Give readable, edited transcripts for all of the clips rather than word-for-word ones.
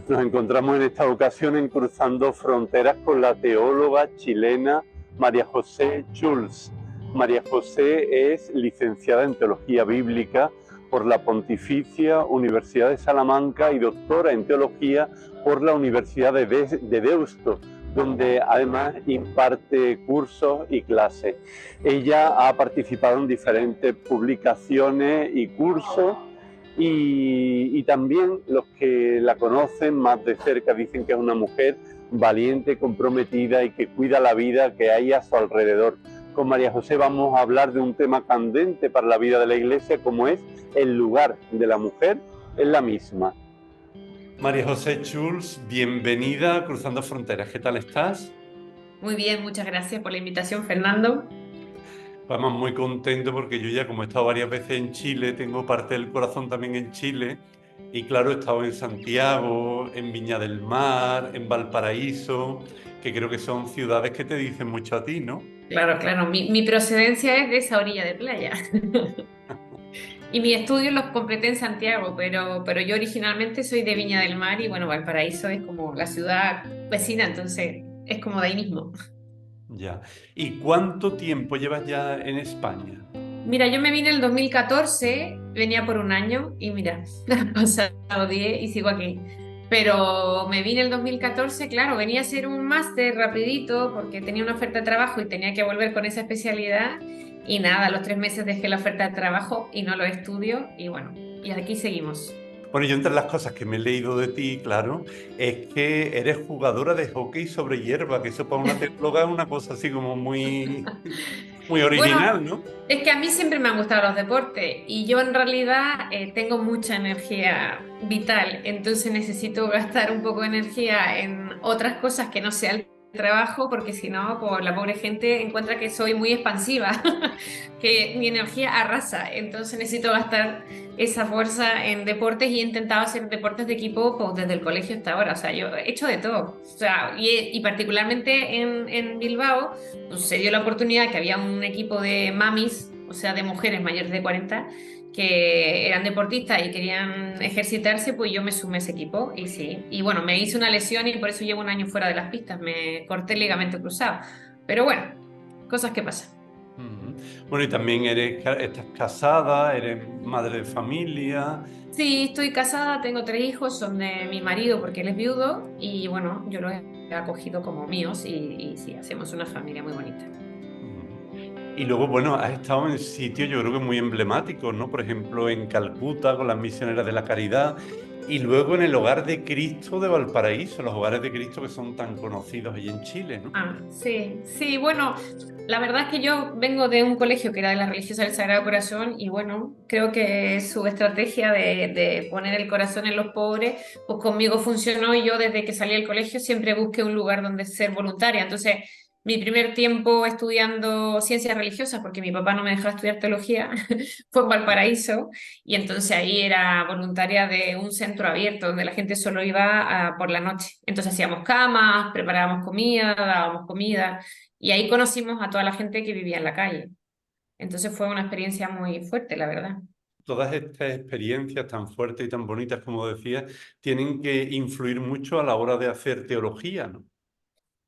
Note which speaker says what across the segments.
Speaker 1: Nos encontramos en esta ocasión en Cruzando Fronteras con la teóloga chilena María José Schulz. María José es licenciada en Teología Bíblica por la Pontificia Universidad de Salamanca y doctora en Teología por la Universidad de Deusto, donde además imparte cursos y clases. Ella ha participado en diferentes publicaciones y cursos y también los que la conocen más de cerca dicen que es una mujer valiente, comprometida y que cuida la vida que hay a su alrededor. Con María José vamos a hablar de un tema candente para la vida de la Iglesia, como es el lugar de la mujer en la misma. María José Schulz, bienvenida a Cruzando Fronteras. ¿Qué tal estás?
Speaker 2: Muy bien, muchas gracias por la invitación, Fernando.
Speaker 1: Vamos, muy contento porque yo ya como he estado varias veces en Chile, tengo parte del corazón también en Chile y claro, he estado en Santiago, en Viña del Mar, en Valparaíso, que creo que son ciudades que te dicen mucho a ti, ¿no?
Speaker 2: Claro, claro, mi procedencia es de esa orilla de playa. Y mis estudios los completé en Santiago, pero yo originalmente soy de Viña del Mar y bueno, Valparaíso es como la ciudad vecina, entonces es como de ahí mismo.
Speaker 1: Ya. ¿Y cuánto tiempo llevas ya en España?
Speaker 2: Mira, yo me vine en el 2014, venía por un año y mira, han pasado 10 y sigo aquí. Pero me vine en el 2014, claro, venía a hacer un máster rapidito porque tenía una oferta de trabajo y tenía que volver con esa especialidad. Y nada, a los 3 meses dejé la oferta de trabajo y no lo estudio y bueno, y aquí seguimos.
Speaker 1: Bueno, yo entre las cosas que me he leído de ti, claro, es que eres jugadora de hockey sobre hierba, que eso para una teóloga es una cosa así como muy, muy
Speaker 2: Bueno,
Speaker 1: original, ¿no?
Speaker 2: es que a mí siempre me han gustado los deportes y yo en realidad tengo mucha energía vital, entonces necesito gastar un poco de energía en otras cosas que no sea el trabajo, porque si no, pues la pobre gente encuentra que soy muy expansiva, que mi energía arrasa, entonces necesito gastar esa fuerza en deportes y he intentado hacer deportes de equipo pues, desde el colegio hasta ahora, o sea, yo he hecho de todo, o sea, y particularmente en Bilbao pues, se dio la oportunidad que había un equipo de mamis, o sea, de mujeres mayores de 40, que eran deportistas y querían ejercitarse, pues yo me sumé a ese equipo y sí. Y bueno, me hice una lesión y por eso llevo un año fuera de las pistas, me corté el ligamento cruzado. Pero bueno, cosas que pasan.
Speaker 1: Ujú. Bueno, y también estás casada, eres madre de familia.
Speaker 2: Sí, estoy casada, tengo 3 hijos, son de mi marido porque él es viudo y bueno, yo los he acogido como míos y sí, hacemos una familia muy bonita.
Speaker 1: Y luego, bueno, has estado en sitios yo creo que muy emblemáticos, ¿no? Por ejemplo, en Calcuta con las misioneras de la caridad y luego en el Hogar de Cristo de Valparaíso, los hogares de Cristo que son tan conocidos allí en Chile, ¿no?
Speaker 2: Ah, sí, sí, bueno, la verdad es que yo vengo de un colegio que era de la Religiosa del Sagrado Corazón y bueno, creo que su estrategia de poner el corazón en los pobres, pues conmigo funcionó y yo desde que salí del colegio siempre busqué un lugar donde ser voluntaria. Entonces, mi primer tiempo estudiando ciencias religiosas, porque mi papá no me dejaba estudiar teología, fue en Valparaíso y entonces ahí era voluntaria de un centro abierto donde la gente solo iba por la noche. Entonces hacíamos camas, preparábamos comida, dábamos comida y ahí conocimos a toda la gente que vivía en la calle. Entonces fue una experiencia muy fuerte, la verdad.
Speaker 1: Todas estas experiencias tan fuertes y tan bonitas, como decías, tienen que influir mucho a la hora de hacer teología, ¿no?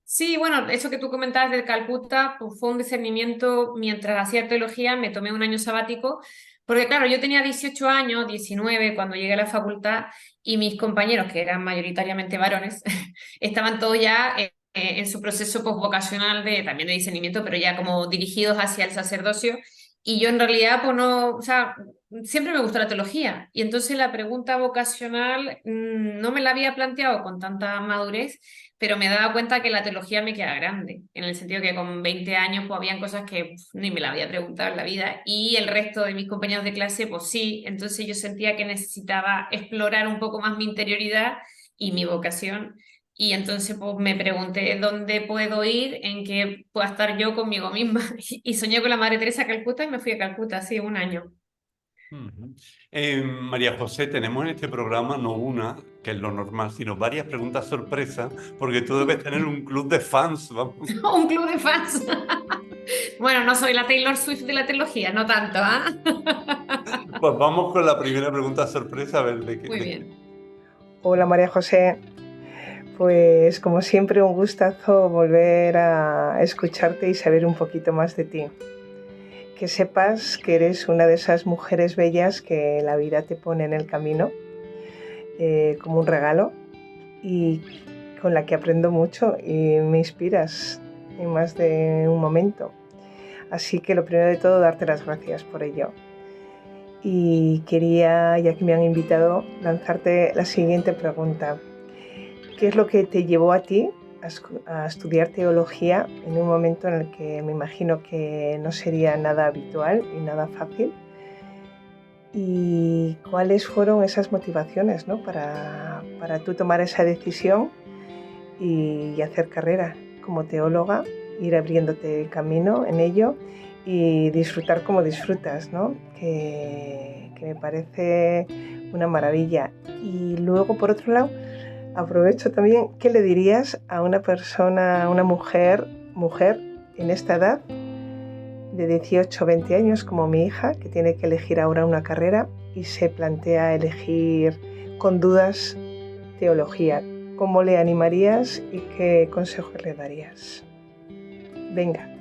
Speaker 2: Sí, bueno, eso que tú comentabas de Calcuta, pues fue un discernimiento mientras hacía teología, me tomé un año sabático, porque claro, yo tenía 18 años, 19 cuando llegué a la facultad y mis compañeros, que eran mayoritariamente varones, estaban todos ya en su proceso postvocacional de, también de discernimiento, pero ya como dirigidos hacia el sacerdocio. Y yo en realidad, pues no, o sea, siempre me gustó la teología. Y entonces la pregunta vocacional no me la había planteado con tanta madurez, pero me daba cuenta que la teología me queda grande, en el sentido que con 20 años pues habían cosas que ni me la había preguntado en la vida y el resto de mis compañeros de clase pues sí, entonces yo sentía que necesitaba explorar un poco más mi interioridad y mi vocación y entonces pues me pregunté dónde puedo ir, en qué pueda estar yo conmigo misma y soñé con la Madre Teresa a Calcuta y me fui a Calcuta, sí, un año.
Speaker 1: Ujú. María José, tenemos en este programa no una, que es lo normal, sino varias preguntas sorpresas, porque tú debes tener un club de fans, vamos.
Speaker 2: Un club de fans. Bueno, no soy la Taylor Swift de la teología, no tanto, ¿ah?
Speaker 1: Pues vamos con la primera pregunta sorpresa, a ver
Speaker 2: Muy bien.
Speaker 3: Hola María José, pues como siempre un gustazo volver a escucharte y saber un poquito más de ti. Que sepas que eres una de esas mujeres bellas que la vida te pone en el camino como un regalo y con la que aprendo mucho y me inspiras en más de un momento. Así que lo primero de todo, darte las gracias por ello. Y quería, ya que me han invitado, lanzarte la siguiente pregunta. ¿Qué es lo que te llevó a ti a estudiar teología en un momento en el que me imagino que no sería nada habitual y nada fácil? ¿Y cuáles fueron esas motivaciones, ¿no? para tú tomar esa decisión y hacer carrera como teóloga, ir abriéndote camino en ello y disfrutar como disfrutas, ¿no? Que me parece una maravilla. Y luego, por otro lado, aprovecho también, ¿qué le dirías a una persona, a una mujer en esta edad, de 18 o 20 años, como mi hija, que tiene que elegir ahora una carrera y se plantea elegir con dudas teología? ¿Cómo le animarías y qué consejos le darías? Venga.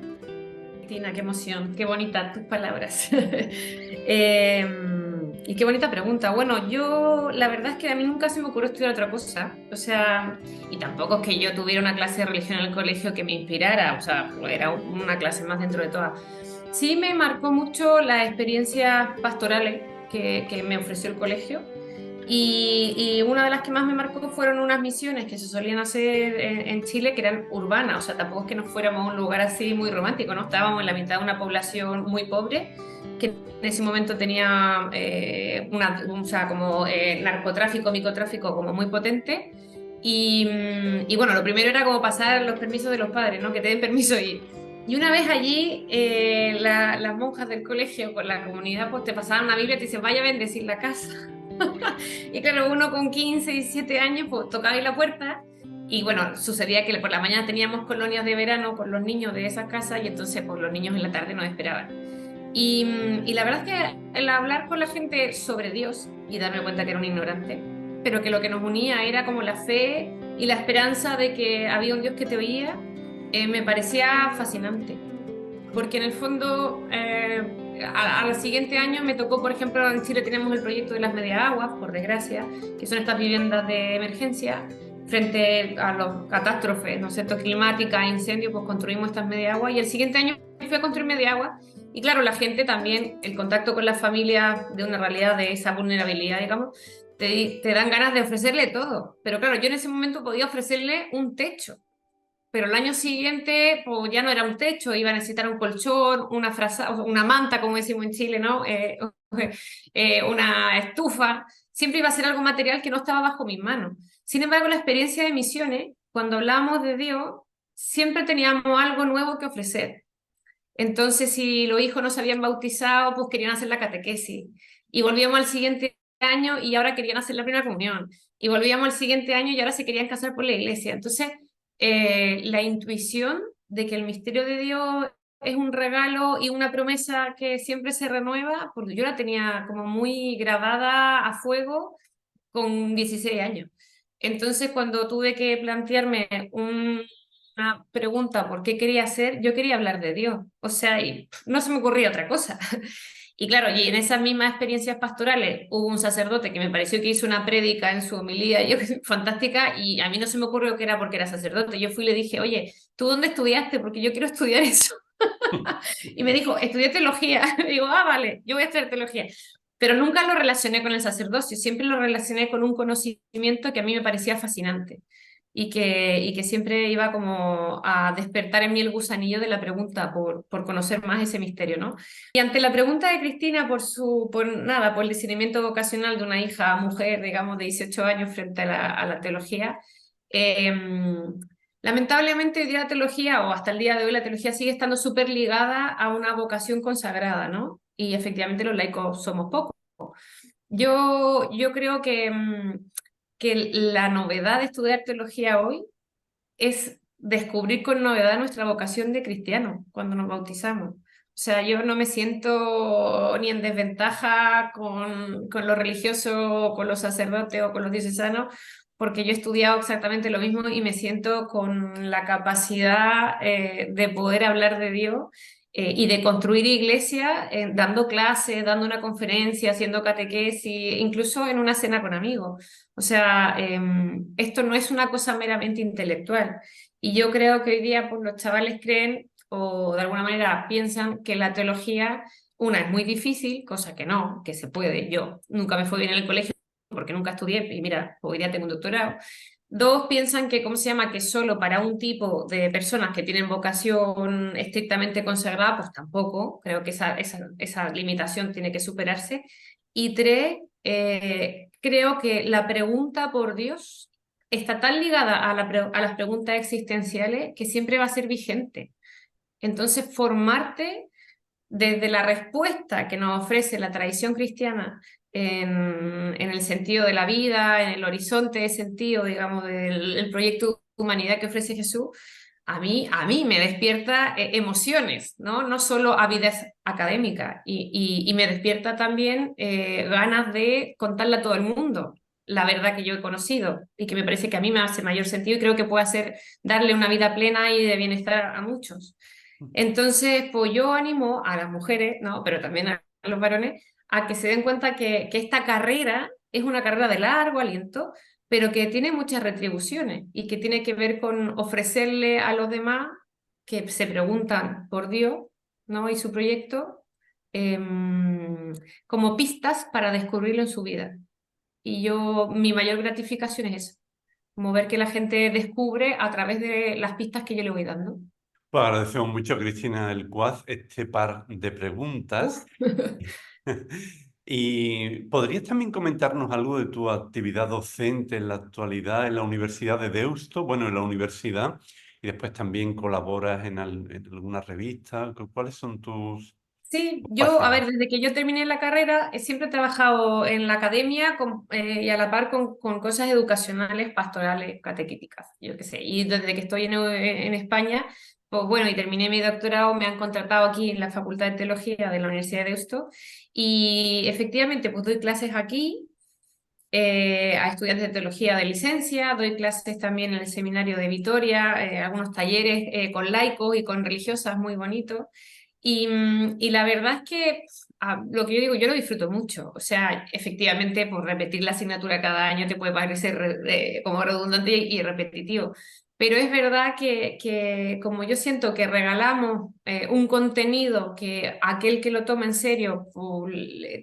Speaker 2: Cristina, qué emoción, qué bonitas tus palabras. Y qué bonita pregunta. Bueno, yo la verdad es que a mí nunca se me ocurrió estudiar otra cosa. O sea, y tampoco es que yo tuviera una clase de religión en el colegio que me inspirara. O sea, era una clase más dentro de todas. Sí me marcó mucho las experiencias pastorales que me ofreció el colegio. Y una de las que más me marcó fueron unas misiones que se solían hacer en Chile, que eran urbanas. O sea, tampoco es que nos fuéramos a un lugar así muy romántico, ¿no? Estábamos en la mitad de una población muy pobre que en ese momento tenía o sea, como narcotráfico, microtráfico como muy potente. Y bueno, lo primero era como pasar los permisos de los padres, ¿no? Que te den permiso y ir. Y una vez allí, las monjas del colegio con la comunidad pues te pasaban una Biblia y te dicen, vaya a bendecir la casa. Y claro, uno con 15 y 17 años pues tocaba ahí la puerta y bueno, sucedía que por la mañana teníamos colonias de verano con los niños de esas casas y entonces pues los niños en la tarde nos esperaban. Y la verdad es que el hablar con la gente sobre Dios y darme cuenta que era un ignorante, pero que lo que nos unía era como la fe y la esperanza de que había un Dios que te oía, me parecía fascinante. Porque en el fondo, al siguiente año me tocó, por ejemplo, en Chile tenemos el proyecto de las media aguas, por desgracia, que son estas viviendas de emergencia frente a las catástrofes, ¿no es cierto?, climáticas, incendios, pues construimos estas media aguas y el siguiente año fui a construir media agua y claro, la gente también, el contacto con las familias de una realidad de esa vulnerabilidad, digamos, te dan ganas de ofrecerle todo, pero claro, yo en ese momento podía ofrecerle un techo, pero el año siguiente pues, ya no era un techo, iba a necesitar un colchón, una manta, como decimos en Chile, ¿no? Una estufa. Siempre iba a ser algo material que no estaba bajo mis manos. Sin embargo, la experiencia de misiones, cuando hablábamos de Dios, siempre teníamos algo nuevo que ofrecer. Entonces, si los hijos no se habían bautizado, pues querían hacer la catequesis. Y volvíamos al siguiente año y ahora querían hacer la primera comunión. Y volvíamos al siguiente año y ahora se querían casar por la iglesia. Entonces, la intuición de que el misterio de Dios es un regalo y una promesa que siempre se renueva, porque yo la tenía como muy grabada a fuego con 16 años. Entonces, cuando tuve que plantearme una pregunta por qué quería hacer, yo quería hablar de Dios. O sea, y no se me ocurría otra cosa. Y claro, y en esas mismas experiencias pastorales hubo un sacerdote que me pareció que hizo una prédica en su homilía y yo, fantástica, y a mí no se me ocurrió que era porque era sacerdote. Yo fui y le dije, oye, ¿tú dónde estudiaste? Porque yo quiero estudiar eso. Y me dijo, estudié teología. Y digo, ah, vale, yo voy a estudiar teología. Pero nunca lo relacioné con el sacerdocio, siempre lo relacioné con un conocimiento que a mí me parecía fascinante y que siempre iba como a despertar en mí el gusanillo de la pregunta por conocer más ese misterio, ¿no? Y ante la pregunta de Cristina por el discernimiento vocacional de una hija mujer, digamos, de 18 años frente a la teología, eh, lamentablemente hoy día la teología, o hasta el día de hoy la teología sigue estando súper ligada a una vocación consagrada, ¿no? Y efectivamente los laicos somos pocos. Yo creo que la novedad de estudiar teología hoy es descubrir con novedad nuestra vocación de cristiano cuando nos bautizamos. sea, yo no me siento ni en desventaja con los religiosos, o con los sacerdotes o con los diocesanos, porque yo he estudiado exactamente lo mismo y me siento con la capacidad de poder hablar de Dios y de construir iglesia dando clases, dando una conferencia, haciendo catequesis, incluso en una cena con amigos. O sea, esto no es una cosa meramente intelectual. Y yo creo que hoy día pues, los chavales creen o de alguna manera piensan que la teología, una, es muy difícil, cosa que no, que se puede. Yo nunca me fue bien en el colegio porque nunca estudié y mira, hoy día tengo un doctorado. Dos, piensan que, ¿cómo se llama?, que solo para un tipo de personas que tienen vocación estrictamente consagrada, pues tampoco. Creo que esa limitación tiene que superarse. Y tres, creo que la pregunta por Dios está tan ligada a las preguntas existenciales que siempre va a ser vigente. Entonces, formarte desde la respuesta que nos ofrece la tradición cristiana en el sentido de la vida, en el horizonte de sentido, digamos, del el proyecto de humanidad que ofrece Jesús, a mí me despierta emociones, ¿no? No solo avidez académica, y me despierta también ganas de contarle a todo el mundo la verdad que yo he conocido y que me parece que a mí me hace mayor sentido y creo que puede hacer darle una vida plena y de bienestar a muchos. Entonces, pues yo animo a las mujeres, ¿no? Pero también a los varones, a que se den cuenta que esta carrera es una carrera de largo aliento, pero que tiene muchas retribuciones y que tiene que ver con ofrecerle a los demás que se preguntan por Dios, ¿no? Y su proyecto, como pistas para descubrirlo en su vida. Y yo, mi mayor gratificación es eso, como ver que la gente descubre a través de las pistas que yo le voy dando.
Speaker 1: Pues agradecemos mucho a Cristina del Cuaz este par de preguntas. ¿Y podrías también comentarnos algo de tu actividad docente en la actualidad en la Universidad de Deusto? Bueno, en la universidad, y después también colaboras en alguna revista. ¿Cuáles son tus
Speaker 2: Sí, yo, a
Speaker 1: pasiones?
Speaker 2: ver, desde que yo terminé la carrera, siempre he trabajado en la academia y a la par con cosas educacionales, pastorales, catequéticas, yo qué sé. Y desde que estoy en España, pues bueno, y terminé mi doctorado, me han contratado aquí en la Facultad de Teología de la Universidad de Deusto. Y efectivamente, pues doy clases aquí a estudiantes de teología de licencia, doy clases también en el seminario de Vitoria, algunos talleres con laicos y con religiosas muy bonitos. Y la verdad es que lo que yo digo, yo lo disfruto mucho. O sea, efectivamente, por repetir la asignatura cada año te puede parecer como redundante y repetitivo. Pero es verdad que como yo siento que regalamos un contenido que aquel que lo toma en serio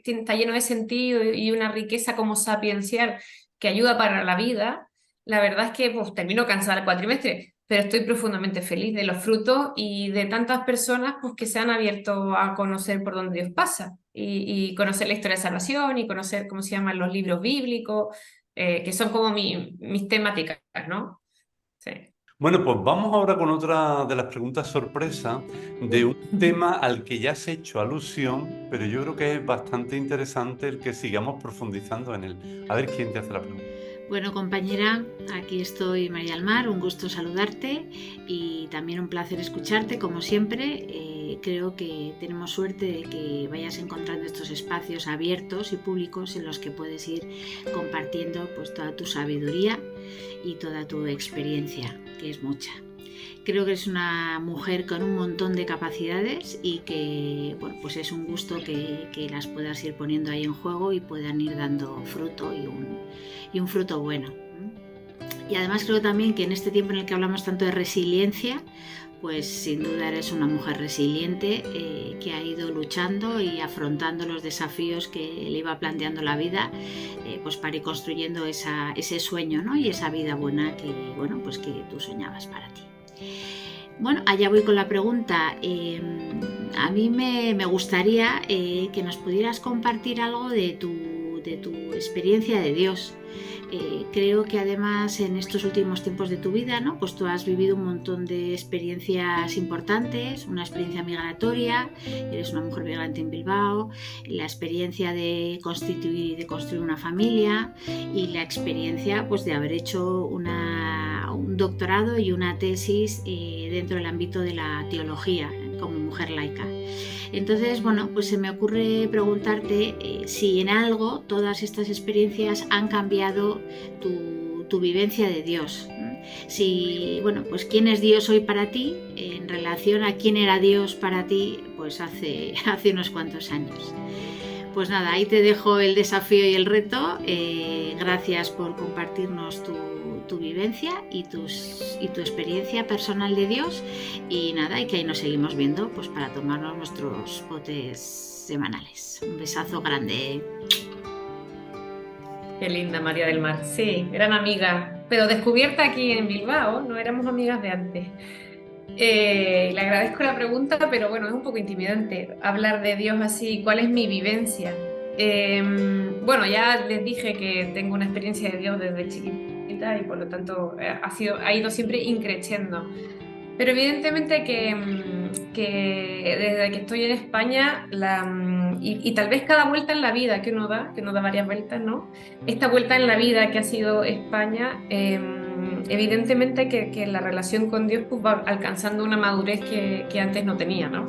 Speaker 2: está lleno de sentido y una riqueza como sapiencial que ayuda para la vida, la verdad es que pues, termino cansada el cuatrimestre, pero estoy profundamente feliz de los frutos y de tantas personas pues, que se han abierto a conocer por dónde Dios pasa y conocer la historia de salvación y conocer cómo se llaman los libros bíblicos, que son como mis temáticas, ¿no? Sí.
Speaker 1: Bueno, pues vamos ahora con otra de las preguntas sorpresa de un tema al que ya has hecho alusión, pero yo creo que es bastante interesante el que sigamos profundizando en él. A ver quién te hace la pregunta.
Speaker 4: Bueno, compañera, aquí estoy, María del Mar, un gusto saludarte y también un placer escucharte, como siempre. Creo que tenemos suerte de que vayas encontrando estos espacios abiertos y públicos en los que puedes ir compartiendo pues, toda tu sabiduría y toda tu experiencia, que es mucha. Creo que eres una mujer con un montón de capacidades y que bueno, pues es un gusto que las puedas ir poniendo ahí en juego y puedan ir dando fruto y un fruto bueno. Y además creo también que en este tiempo en el que hablamos tanto de resiliencia, pues sin duda eres una mujer resiliente que ha ido luchando y afrontando los desafíos que le iba planteando la vida pues para ir construyendo ese sueño, ¿no? Y esa vida buena que, bueno, pues que tú soñabas para ti. Bueno, allá voy con la pregunta. A mí me gustaría que nos pudieras compartir algo de tu experiencia de Dios. Creo que además en estos últimos tiempos de tu vida, ¿no? Pues tú has vivido un montón de experiencias importantes, una experiencia migratoria, eres una mujer migrante en Bilbao, la experiencia de construir una familia y la experiencia pues, de haber hecho un doctorado y una tesis dentro del ámbito de la teología, como mujer laica. Entonces, bueno, pues se me ocurre preguntarte si en algo todas estas experiencias han cambiado tu vivencia de Dios. Si, bueno, pues quién es Dios hoy para ti en relación a quién era Dios para ti pues hace unos cuantos años. Pues nada, ahí te dejo el desafío y el reto. Gracias por compartirnos tu vivencia y tu experiencia personal de Dios. Y nada, y que ahí nos seguimos viendo pues para tomarnos nuestros potes semanales. Un besazo grande.
Speaker 2: Qué linda María del Mar. Sí, gran amiga, pero descubierta aquí en Bilbao, no éramos amigas de antes. Le agradezco la pregunta, pero bueno, es un poco intimidante hablar de Dios así. ¿Cuál es mi vivencia? Bueno, ya les dije que tengo una experiencia de Dios desde chiquita y por lo tanto ha ido siempre increciendo. Pero evidentemente que desde que estoy en España, y tal vez cada vuelta en la vida que uno da varias vueltas, ¿no? Esta vuelta en la vida que ha sido España, evidentemente que la relación con Dios pues, va alcanzando una madurez que antes no tenía, ¿no?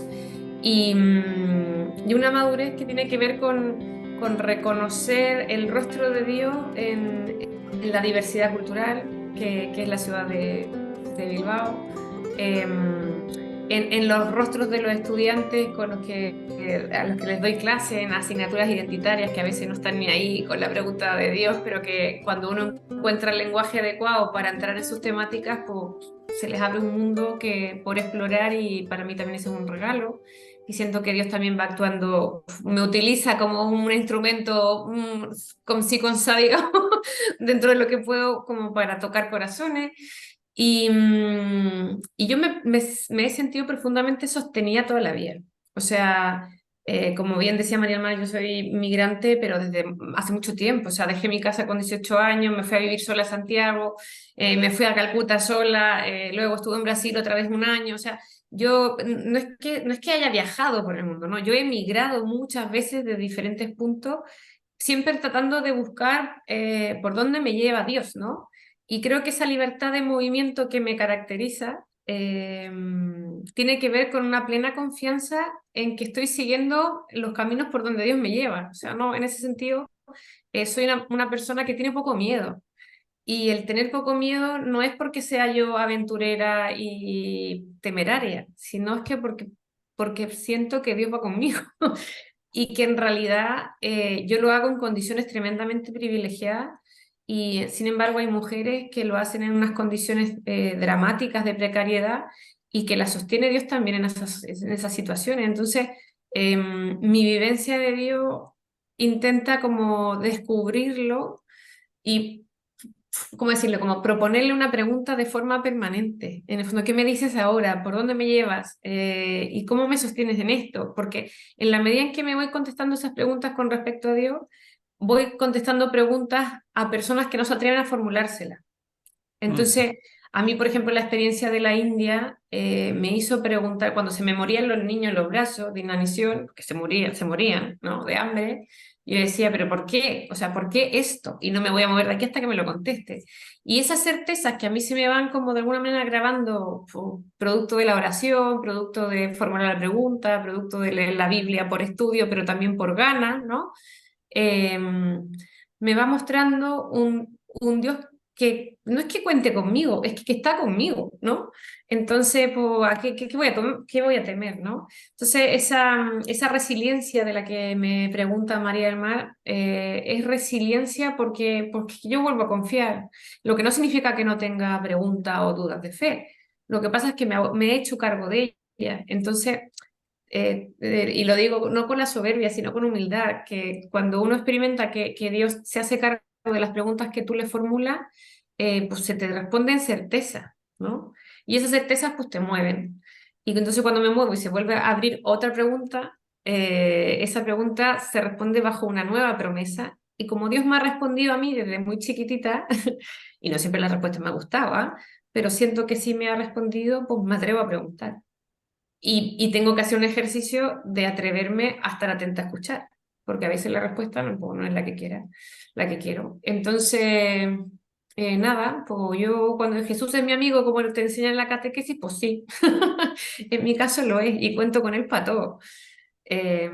Speaker 2: Y una madurez que tiene que ver con reconocer el rostro de Dios en la diversidad cultural que es la ciudad de Bilbao. En los rostros de los estudiantes a los que les doy clase en asignaturas identitarias que a veces no están ni ahí con la pregunta de Dios, pero que cuando uno encuentra el lenguaje adecuado para entrar en sus temáticas, pues se les abre un mundo por explorar y para mí también ese es un regalo. Y siento que Dios también va actuando, me utiliza como un instrumento, como si con sabio, dentro de lo que puedo, como para tocar corazones. Y yo me he sentido profundamente sostenida toda la vida. O sea, como bien decía María del Mar, yo soy migrante, pero desde hace mucho tiempo. O sea, dejé mi casa con 18 años, me fui a vivir sola a Santiago, me fui a Calcuta sola, luego estuve en Brasil otra vez un año. O sea, yo no es que haya viajado por el mundo, no. Yo he migrado muchas veces de diferentes puntos, siempre tratando de buscar por dónde me lleva Dios, ¿no? Y creo que esa libertad de movimiento que me caracteriza tiene que ver con una plena confianza en que estoy siguiendo los caminos por donde Dios me lleva. O sea, no, en ese sentido, soy una persona que tiene poco miedo. Y el tener poco miedo no es porque sea yo aventurera y temeraria, sino es que porque siento que Dios va conmigo. Y que en realidad yo lo hago en condiciones tremendamente privilegiadas y sin embargo hay mujeres que lo hacen en unas condiciones dramáticas de precariedad y que la sostiene Dios también en esas situaciones. Entonces, mi vivencia de Dios intenta como descubrirlo y, ¿cómo decirlo? Como proponerle una pregunta de forma permanente. En el fondo, ¿qué me dices ahora? ¿Por dónde me llevas? ¿Y cómo me sostienes en esto? Porque en la medida en que me voy contestando esas preguntas con respecto a Dios, voy contestando preguntas a personas que no se atreven a formulárselas. Entonces, a mí, por ejemplo, la experiencia de la India me hizo preguntar, cuando se me morían los niños en los brazos de inanición, que se morían, ¿no? De hambre, yo decía, ¿pero por qué? O sea, ¿por qué esto? Y no me voy a mover de aquí hasta que me lo contestes. Y esas certezas que a mí se me van como de alguna manera grabando, producto de la oración, producto de formular la pregunta, producto de leer la Biblia por estudio, pero también por ganas, ¿no? Me va mostrando un Dios que no es que cuente conmigo, es que está conmigo, ¿no? Entonces, pues, ¿qué voy a temer, ¿no? Entonces, esa resiliencia de la que me pregunta María del Mar es resiliencia porque yo vuelvo a confiar, lo que no significa que no tenga preguntas o dudas de fe. Lo que pasa es que me he hecho cargo de ella. Entonces, y lo digo no con la soberbia, sino con humildad, que cuando uno experimenta que Dios se hace cargo de las preguntas que tú le formulas, pues se te responde en certeza, ¿no? Y esas certezas pues te mueven. Y entonces cuando me muevo y se vuelve a abrir otra pregunta, esa pregunta se responde bajo una nueva promesa. Y como Dios me ha respondido a mí desde muy chiquitita, y no siempre la respuesta me ha gustado, ¿eh? Pero siento que sí me ha respondido, pues me atrevo a preguntar. Y tengo que hacer un ejercicio de atreverme a estar atenta a escuchar, porque a veces la respuesta no es la que quiero. Entonces, Nada, pues yo cuando Jesús es mi amigo, como te enseña en la catequesis, pues sí, en mi caso lo es y cuento con él para todo. Eh,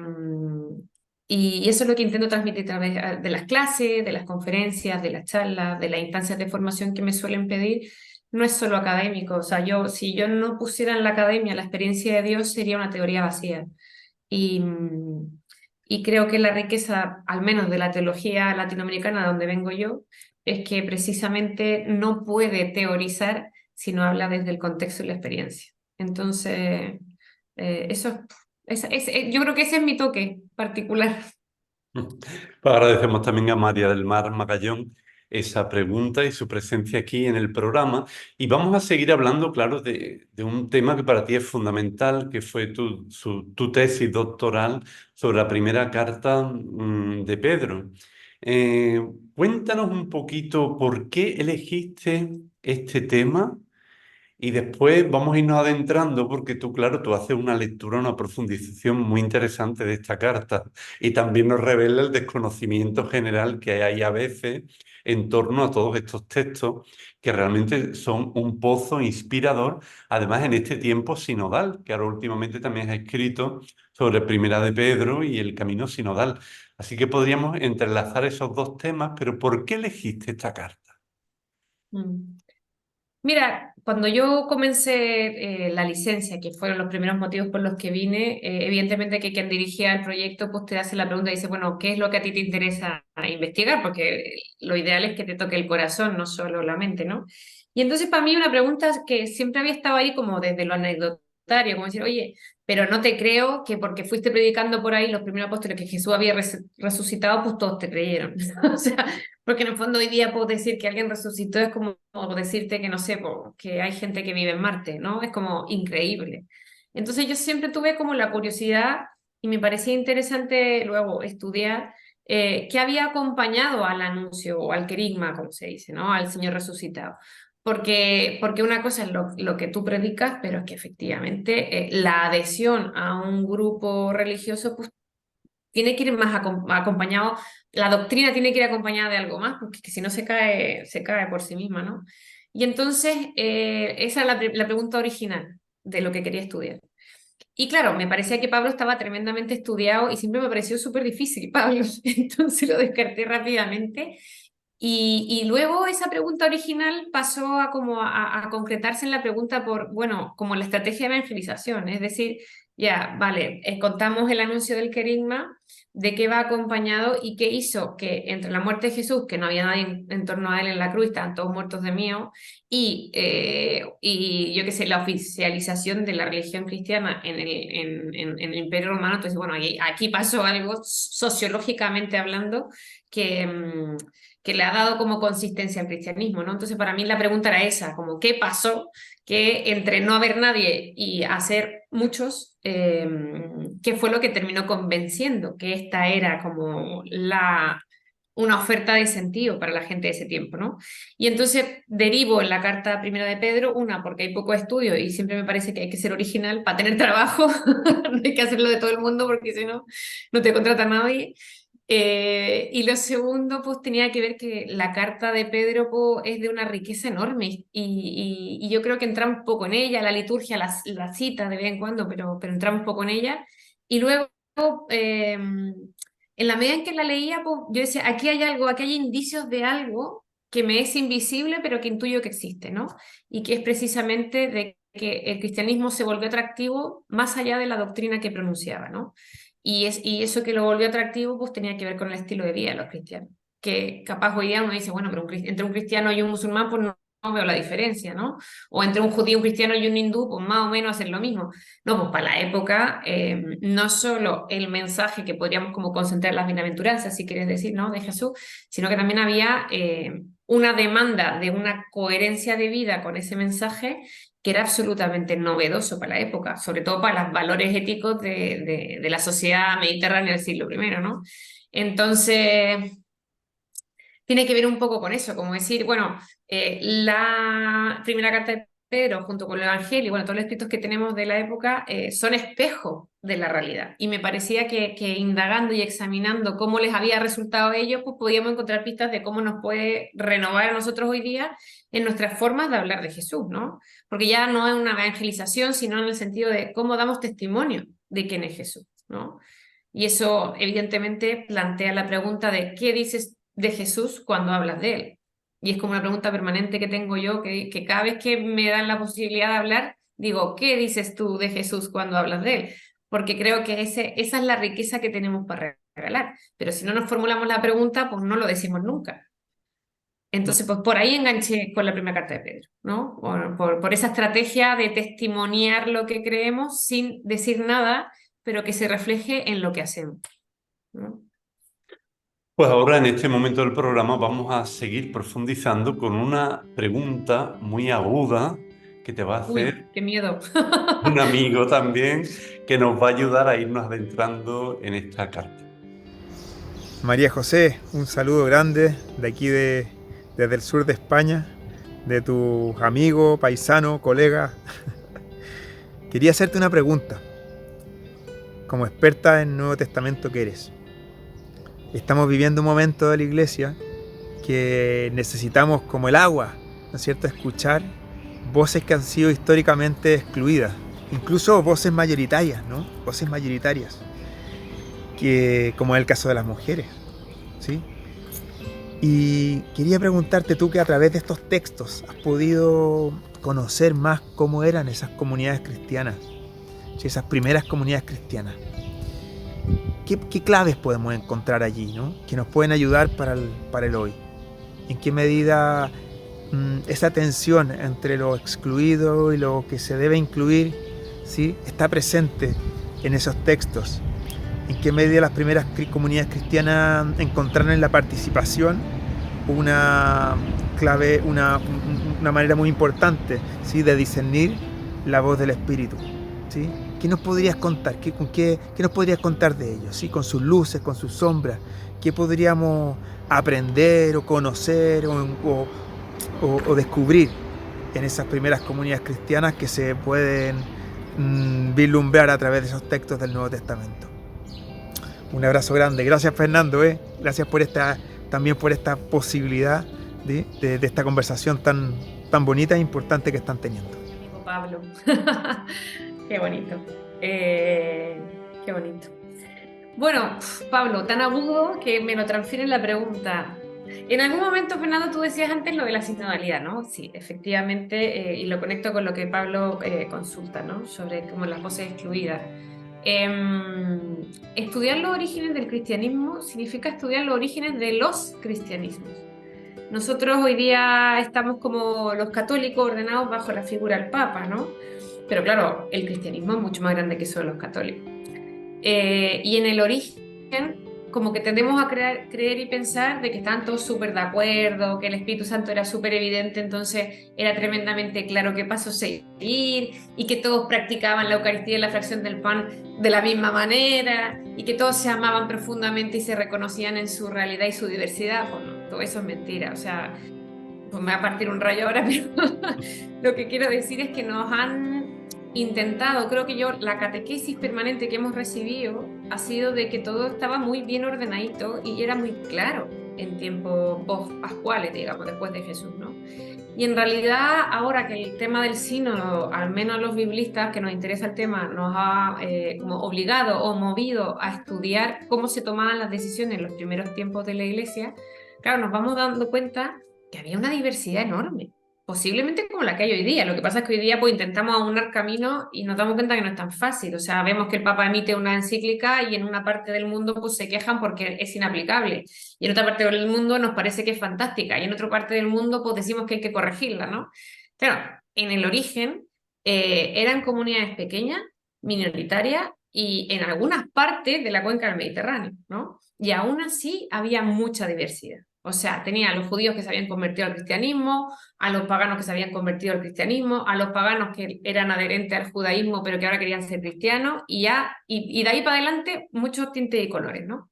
Speaker 2: y eso es lo que intento transmitir a través de las clases, de las conferencias, de las charlas, de las instancias de formación que me suelen pedir. No es solo académico, o sea, si yo no pusiera en la academia la experiencia de Dios, sería una teoría vacía. Y, y creo que la riqueza, al menos de la teología latinoamericana, donde vengo yo, es que precisamente no puede teorizar si no habla desde el contexto y la experiencia. Entonces, eso yo creo que ese es mi toque particular.
Speaker 1: Pues agradecemos también a María del Mar Magallón esa pregunta y su presencia aquí en el programa. Y vamos a seguir hablando, claro, de un tema que para ti es fundamental, que fue tu tesis doctoral sobre la primera carta de Pedro. Eh, Cuéntanos un poquito por qué elegiste este tema y después vamos a irnos adentrando porque tú, claro, tú haces una lectura, una profundización muy interesante de esta carta y también nos revela el desconocimiento general que hay a veces en torno a todos estos textos que realmente son un pozo inspirador, además en este tiempo sinodal, que ahora últimamente también has escrito sobre Primera de Pedro y el camino sinodal. Así que podríamos entrelazar esos dos temas, pero ¿por qué elegiste esta carta?
Speaker 2: Mm. Mira, cuando yo comencé la licencia, que fueron los primeros motivos por los que vine, evidentemente que quien dirigía el proyecto pues te hace la pregunta y dice, bueno, ¿qué es lo que a ti te interesa investigar? Porque lo ideal es que te toque el corazón, no solo la mente, ¿no? Y entonces para mí una pregunta que siempre había estado ahí como desde lo anecdotario, como decir, oye, pero no te creo que porque fuiste predicando por ahí los primeros apóstoles que Jesús había resucitado, pues todos te creyeron. O sea, porque en el fondo hoy día puedo decir que alguien resucitó, es como decirte que no sé, que hay gente que vive en Marte, ¿no? Es como increíble. Entonces yo siempre tuve como la curiosidad y me parecía interesante luego estudiar qué había acompañado al anuncio o al querigma, como se dice, ¿no? Al Señor resucitado. Porque una cosa es lo que tú predicas, pero es que efectivamente la adhesión a un grupo religioso pues, tiene que ir más acompañado, la doctrina tiene que ir acompañada de algo más, porque que si no se cae por sí misma, ¿no? Y entonces, esa es la pregunta original de lo que quería estudiar. Y claro, me parecía que Pablo estaba tremendamente estudiado y siempre me pareció súper difícil, Pablo, entonces lo descarté rápidamente. Y luego esa pregunta original pasó a como a concretarse en la pregunta por, bueno, como la estrategia de evangelización, es decir, ya, vale, contamos el anuncio del querigma, de qué va acompañado y qué hizo que entre la muerte de Jesús, que no había nadie en torno a él en la cruz, estaban todos muertos de miedo, y yo qué sé, la oficialización de la religión cristiana en el Imperio Romano, entonces, bueno, aquí pasó algo sociológicamente hablando que... que le ha dado como consistencia al cristianismo, ¿no? Entonces, para mí la pregunta era esa, como, ¿qué pasó? Que entre no haber nadie y hacer muchos, ¿qué fue lo que terminó convenciendo? Que esta era como una oferta de sentido para la gente de ese tiempo, ¿no? Y entonces derivo en la carta primera de Pedro, una, porque hay poco estudio y siempre me parece que hay que ser original para tener trabajo, no hay que hacerlo de todo el mundo porque si no, no te contrata nadie. Y lo segundo, pues tenía que ver que la carta de Pedro pues, es de una riqueza enorme y yo creo que entramos un poco en ella, la liturgia la cita de vez en cuando, pero entramos un poco en ella. Y luego, en la medida en que la leía, pues, yo decía, aquí hay algo, aquí hay indicios de algo que me es invisible, pero que intuyo que existe, ¿no? Y que es precisamente de que el cristianismo se volvió atractivo más allá de la doctrina que pronunciaba, ¿no? Y eso que lo volvió atractivo, pues tenía que ver con el estilo de vida de los cristianos. Que capaz hoy día uno dice, bueno, pero entre un cristiano y un musulmán, pues no veo la diferencia, ¿no? O entre un judío, un cristiano y un hindú, pues más o menos hacen lo mismo. No, pues para la época, no solo el mensaje que podríamos como concentrar las bienaventuranzas, si quieres decir, ¿no? De Jesús, sino que también había una demanda de una coherencia de vida con ese mensaje que era absolutamente novedoso para la época, sobre todo para los valores éticos de la sociedad mediterránea del siglo I, ¿no? Entonces, tiene que ver un poco con eso, como decir, bueno, la primera carta de Pedro, junto con el Evangelio y bueno, todos los escritos que tenemos de la época, son espejo de la realidad. Y me parecía que indagando y examinando cómo les había resultado a ellos, pues podíamos encontrar pistas de cómo nos puede renovar a nosotros hoy día en nuestras formas de hablar de Jesús, ¿no? Porque ya no es una evangelización, sino en el sentido de cómo damos testimonio de quién es Jesús, ¿no? Y eso evidentemente plantea la pregunta de ¿qué dices de Jesús cuando hablas de él? Y es como una pregunta permanente que tengo yo, que cada vez que me dan la posibilidad de hablar, digo, ¿qué dices tú de Jesús cuando hablas de él? Porque creo que esa es la riqueza que tenemos para regalar. Pero si no nos formulamos la pregunta, pues no lo decimos nunca. Entonces, pues por ahí enganché con la primera carta de Pedro, ¿no? Por esa estrategia de testimoniar lo que creemos sin decir nada, pero que se refleje en lo que hacemos, ¿no?
Speaker 1: Pues ahora en este momento del programa vamos a seguir profundizando con una pregunta muy aguda que te va a hacer
Speaker 2: Uy, qué miedo.
Speaker 1: un amigo también que nos va a ayudar a irnos adentrando en esta carta.
Speaker 5: María José, un saludo grande de aquí desde el sur de España, de tu amigo, paisano, colega. Quería hacerte una pregunta, como experta en Nuevo Testamento que eres. Estamos viviendo un momento de la Iglesia que necesitamos, como el agua, ¿no es cierto?, escuchar voces que han sido históricamente excluidas, incluso voces mayoritarias, ¿no? Voces mayoritarias, como es el caso de las mujeres, ¿sí? Y quería preguntarte, tú que a través de estos textos has podido conocer más cómo eran esas comunidades cristianas, ¿sí?, esas primeras comunidades cristianas. ¿Qué claves podemos encontrar allí, ¿no?, que nos pueden ayudar para el hoy? ¿En qué medida esa tensión entre lo excluido y lo que se debe incluir, ¿sí?, está presente en esos textos? ¿En qué medida las primeras comunidades cristianas encontraron en la participación una clave, una manera muy importante, ¿sí?, de discernir la voz del Espíritu, ¿sí? ¿Qué nos podrías contar? ¿Qué nos podrías contar de ellos? ¿Sí? Con sus luces, con sus sombras. ¿Qué podríamos aprender o conocer o descubrir en esas primeras comunidades cristianas que se pueden vislumbrar a través de esos textos del Nuevo Testamento? Un abrazo grande. Gracias, Fernando. Gracias también por esta posibilidad de esta conversación tan bonita e importante que están teniendo.
Speaker 2: Amigo Pablo. Qué bonito. Qué bonito. Bueno, Pablo, tan agudo que me lo transfieren la pregunta. En algún momento, Fernando, tú decías antes lo de la sinodalidad, ¿no? Sí, efectivamente, y lo conecto con lo que Pablo consulta, ¿no? Sobre como las voces excluidas. Estudiar los orígenes del cristianismo significa estudiar los orígenes de los cristianismos. Nosotros hoy día estamos como los católicos ordenados bajo la figura del Papa, ¿no? Pero claro, el cristianismo es mucho más grande que solo los católicos. Y en el origen, como que tendemos a creer y pensar de que estaban todos súper de acuerdo, que el Espíritu Santo era súper evidente, entonces era tremendamente claro qué paso seguir, y que todos practicaban la Eucaristía y la fracción del pan de la misma manera, y que todos se amaban profundamente y se reconocían en su realidad y su diversidad. Bueno, todo eso es mentira, o sea, pues me va a partir un rayo ahora, pero lo que quiero decir es que nos han intentado, creo que la catequesis permanente que hemos recibido ha sido de que todo estaba muy bien ordenadito y era muy claro en tiempos post-pascuales, digamos, después de Jesús, ¿no? Y en realidad, ahora que el tema del sínodo, al menos a los biblistas que nos interesa el tema, nos ha como obligado o movido a estudiar cómo se tomaban las decisiones en los primeros tiempos de la Iglesia, claro, nos vamos dando cuenta que había una diversidad enorme, posiblemente como la que hay hoy día. Lo que pasa es que hoy día pues intentamos aunar caminos y nos damos cuenta que no es tan fácil. O sea, vemos que el Papa emite una encíclica y en una parte del mundo pues se quejan porque es inaplicable. Y en otra parte del mundo nos parece que es fantástica. Y en otra parte del mundo pues decimos que hay que corregirla, ¿no? Claro, en el origen eran comunidades pequeñas, minoritarias y en algunas partes de la cuenca del Mediterráneo, ¿no? Y aún así había mucha diversidad. O sea, tenía a los judíos que se habían convertido al cristianismo, a los paganos que se habían convertido al cristianismo, a los paganos que eran adherentes al judaísmo pero que ahora querían ser cristianos, y de ahí para adelante muchos tintes y colores, ¿no?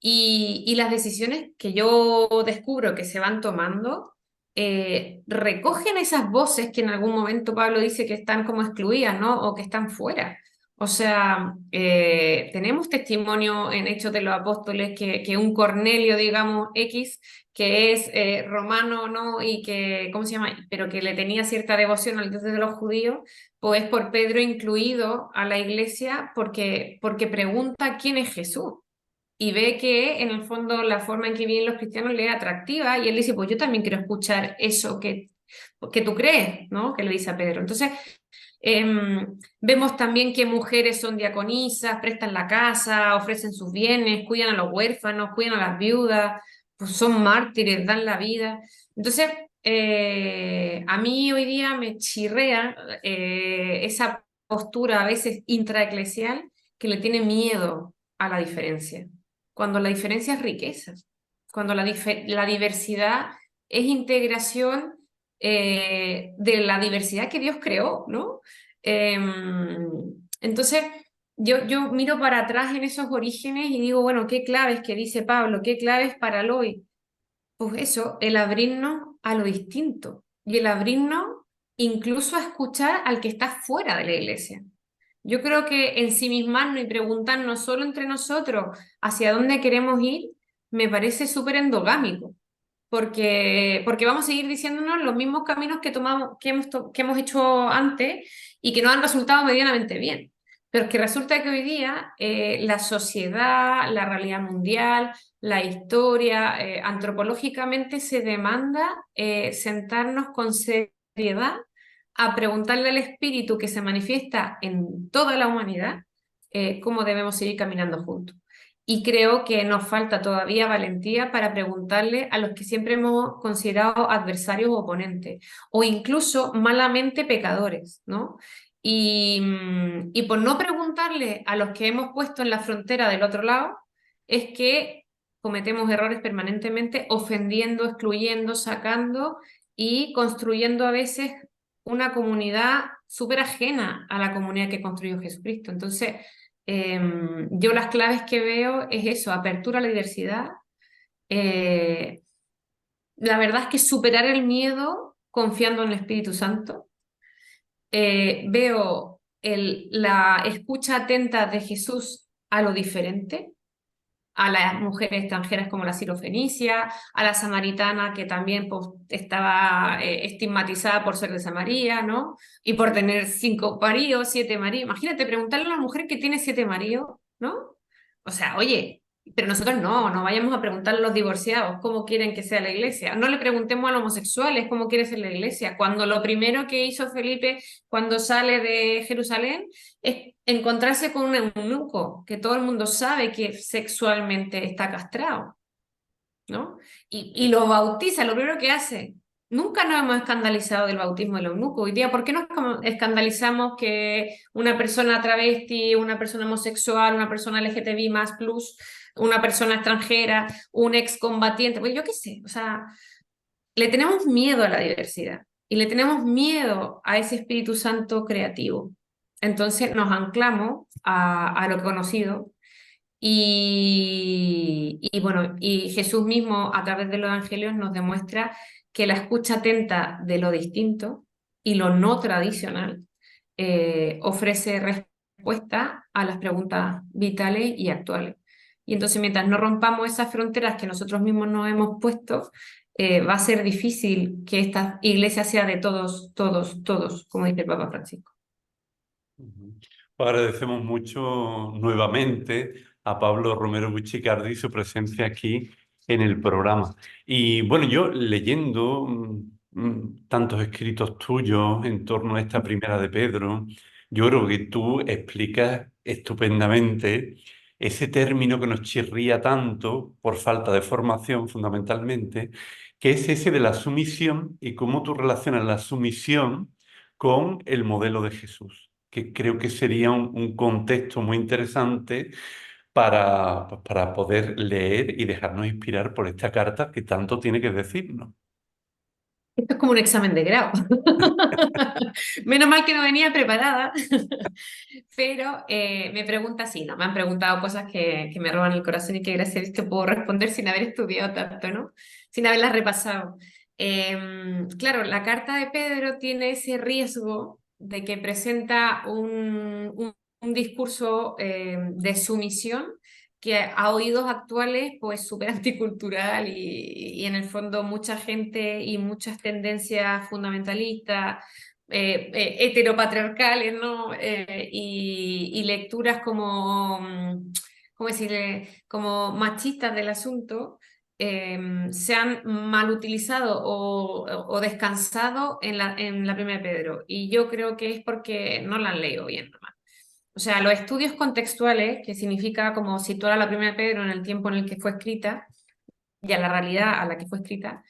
Speaker 2: Y las decisiones que yo descubro que se van tomando recogen esas voces que en algún momento Pablo dice que están como excluidas, ¿no? O que están fuera. O sea, tenemos testimonio en Hechos de los Apóstoles que un Cornelio, digamos, X, que es romano, ¿no? Y que, ¿cómo se llama? Pero que le tenía cierta devoción al Dios de los judíos, pues por Pedro incluido a la iglesia porque pregunta quién es Jesús. Y ve que en el fondo la forma en que viven los cristianos le es atractiva y él dice, pues yo también quiero escuchar eso que tú crees, ¿no? Que le dice a Pedro. Entonces, vemos también que mujeres son diaconisas, prestan la casa, ofrecen sus bienes, cuidan a los huérfanos, cuidan a las viudas, pues son mártires, dan la vida. Entonces, a mí hoy día me chirrea esa postura a veces intraeclesial que le tiene miedo a la diferencia, cuando la diferencia es riqueza, cuando la diversidad es integración de la diversidad que Dios creó, ¿no? Entonces, yo miro para atrás en esos orígenes y digo, bueno, ¿qué claves que dice Pablo? ¿Qué claves para el hoy? Pues eso, el abrirnos a lo distinto y el abrirnos incluso a escuchar al que está fuera de la iglesia. Yo creo que ensimismarnos y preguntarnos solo entre nosotros hacia dónde queremos ir me parece súper endogámico porque vamos a seguir diciéndonos los mismos caminos que tomamos, que hemos hecho antes y que nos han resultado medianamente bien. Pero es que resulta que hoy día la sociedad, la realidad mundial, la historia, antropológicamente se demanda sentarnos con seriedad a preguntarle al espíritu que se manifiesta en toda la humanidad cómo debemos seguir caminando juntos. Y creo que nos falta todavía valentía para preguntarle a los que siempre hemos considerado adversarios o oponentes, o incluso malamente pecadores, ¿no? Y por no preguntarle a los que hemos puesto en la frontera del otro lado, es que cometemos errores permanentemente, ofendiendo, excluyendo, sacando y construyendo a veces una comunidad súper ajena a la comunidad que construyó Jesucristo. Entonces, yo las claves que veo es eso, apertura a la diversidad. La verdad es que superar el miedo confiando en el Espíritu Santo. Veo la escucha atenta de Jesús a lo diferente, a las mujeres extranjeras como la sirofenicia, a la samaritana que también pues, estaba estigmatizada por ser de Samaria, ¿no? Y por tener 5 maridos, 7 maridos. Imagínate preguntarle a una mujer que tiene 7 maridos, ¿no? O sea, oye, pero nosotros no vayamos a preguntarle a los divorciados cómo quieren que sea la iglesia. No le preguntemos a los homosexuales cómo quiere ser la iglesia. Cuando lo primero que hizo Felipe cuando sale de Jerusalén es encontrarse con un eunuco, que todo el mundo sabe que sexualmente está castrado, ¿no? Y lo bautiza, lo primero que hace. Nunca nos hemos escandalizado del bautismo del eunuco. Hoy día, ¿por qué nos escandalizamos que una persona travesti, una persona homosexual, una persona LGTBI más plus, una persona extranjera, un excombatiente? Pues yo qué sé, o sea, le tenemos miedo a la diversidad y le tenemos miedo a ese Espíritu Santo creativo. Entonces nos anclamos a lo conocido y bueno, y Jesús mismo a través de los evangelios nos demuestra que la escucha atenta de lo distinto y lo no tradicional ofrece respuesta a las preguntas vitales y actuales. Y entonces mientras no rompamos esas fronteras que nosotros mismos nos hemos puesto, va a ser difícil que esta iglesia sea de todos, todos, todos, como dice el Papa Francisco.
Speaker 1: Agradecemos mucho nuevamente a Pablo Romero Buccicardi su presencia aquí en el programa. Y bueno, yo leyendo tantos escritos tuyos en torno a esta primera de Pedro, yo creo que tú explicas estupendamente ese término que nos chirría tanto por falta de formación fundamentalmente, que es ese de la sumisión y cómo tú relacionas la sumisión con el modelo de Jesús, que creo que sería un contexto muy interesante para poder leer y dejarnos inspirar por esta carta que tanto tiene que decirnos.
Speaker 2: Esto es como un examen de grado. Menos mal que no venía preparada, pero me pregunta sí, no, me han preguntado cosas que me roban el corazón y que gracias a Dios te puedo responder sin haber estudiado tanto, ¿no? Sin haberlas repasado. Claro, la carta de Pedro tiene ese riesgo de que presenta un discurso de sumisión que a oídos actuales pues súper anticultural y en el fondo mucha gente y muchas tendencias fundamentalistas, heteropatriarcales, ¿no? Y lecturas como, ¿cómo decirle? Como machistas del asunto se han mal utilizado o descansado en la primera de Pedro. Y yo creo que es porque no la han leído bien nomás. O sea, los estudios contextuales, que significa como situar a la primera de Pedro en el tiempo en el que fue escrita y a la realidad a la que fue escrita,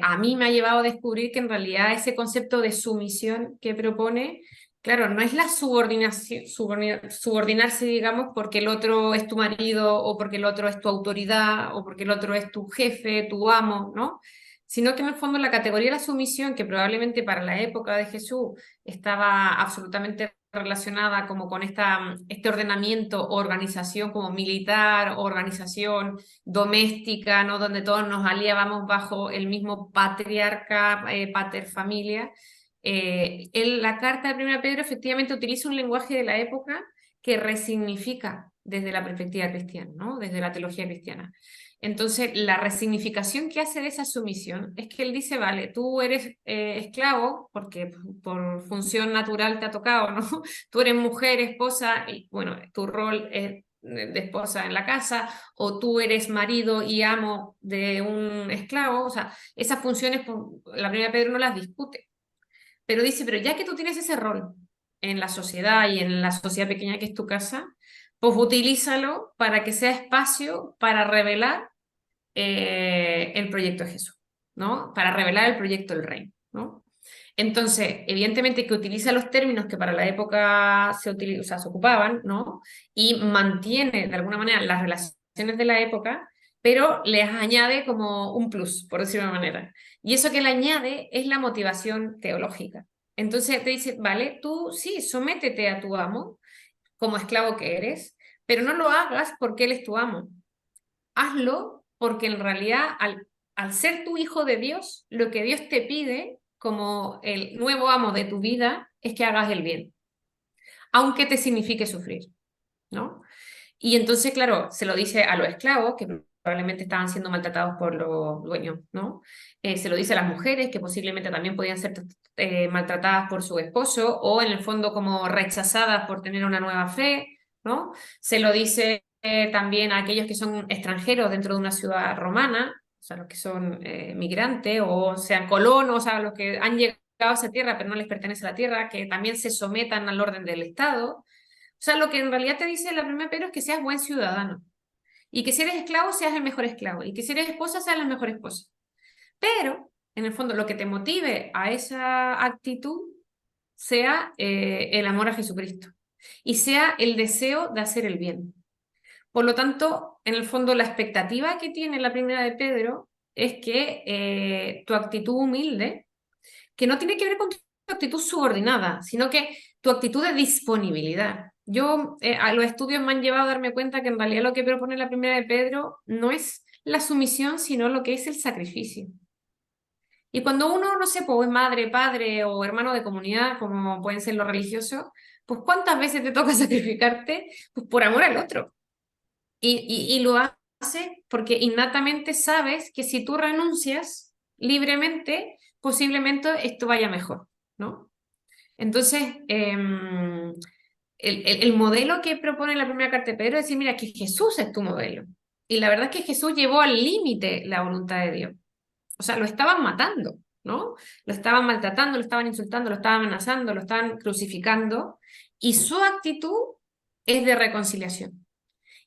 Speaker 2: a mí me ha llevado a descubrir que en realidad ese concepto de sumisión que propone, claro, no es la subordinación, subordinarse, digamos, porque el otro es tu marido o porque el otro es tu autoridad o porque el otro es tu jefe, tu amo, ¿no? Sino que en el fondo la categoría de la sumisión, que probablemente para la época de Jesús estaba absolutamente relacionada como con este ordenamiento o organización como militar, organización doméstica, ¿no? Donde todos nos aliábamos bajo el mismo patriarca, pater familia. La carta de 1 Pedro efectivamente utiliza un lenguaje de la época que resignifica desde la perspectiva cristiana, ¿no? Desde la teología cristiana. Entonces, la resignificación que hace de esa sumisión es que él dice, vale, tú eres esclavo porque por función natural te ha tocado, ¿no? Tú eres mujer, esposa, y bueno, tu rol es de esposa en la casa, o tú eres marido y amo de un esclavo, o sea, esas funciones, la primera Pedro no las discute, pero dice, pero ya que tú tienes ese rol en la sociedad y en la sociedad pequeña que es tu casa, pues utilízalo para que sea espacio para revelar el proyecto de Jesús, ¿no? Para revelar el proyecto del reino, ¿no? Entonces, evidentemente que utiliza los términos que para la época o sea, se ocupaban, ¿no? Y mantiene de alguna manera las relaciones de la época, pero les añade como un plus, por decirlo de una manera. Y eso que le añade es la motivación teológica. Entonces te dice, vale, tú sí, sométete a tu amo como esclavo que eres, pero no lo hagas porque él es tu amo. Hazlo porque en realidad al ser tu hijo de Dios, lo que Dios te pide como el nuevo amo de tu vida es que hagas el bien, aunque te signifique sufrir, ¿no? Y entonces, claro, se lo dice a los esclavos, que probablemente estaban siendo maltratados por los dueños, ¿no? Se lo dice a las mujeres, que posiblemente también podían ser maltratadas por su esposo, o en el fondo como rechazadas por tener una nueva fe, ¿no? Se lo dice también a aquellos que son extranjeros dentro de una ciudad romana, o sea, los que son migrantes, o sean colonos, o sea, los que han llegado a esa tierra pero no les pertenece a la tierra, que también se sometan al orden del Estado. O sea, lo que en realidad te dice la primera Pedro es que seas buen ciudadano. Y que si eres esclavo, seas el mejor esclavo. Y que si eres esposa, seas la mejor esposa. Pero, en el fondo, lo que te motive a esa actitud sea el amor a Jesucristo. Y sea el deseo de hacer el bien. Por lo tanto, en el fondo, la expectativa que tiene la primera de Pedro es que tu actitud humilde, que no tiene que ver con tu actitud subordinada, sino que tu actitud de disponibilidad. Yo, a los estudios me han llevado a darme cuenta que en realidad lo que propone la primera de Pedro no es la sumisión, sino lo que es el sacrificio. Y cuando uno, no sé, pues es madre, padre o hermano de comunidad, como pueden ser los religiosos, pues ¿cuántas veces te toca sacrificarte? Pues por amor al otro. Y lo hace porque innatamente sabes que si tú renuncias libremente, posiblemente esto vaya mejor, ¿no? Entonces, el modelo que propone la primera carta de Pedro es decir, mira, que Jesús es tu modelo. Y la verdad es que Jesús llevó al límite la voluntad de Dios. O sea, lo estaban matando, ¿no? Lo estaban maltratando, lo estaban insultando, lo estaban amenazando, lo estaban crucificando. Y su actitud es de reconciliación.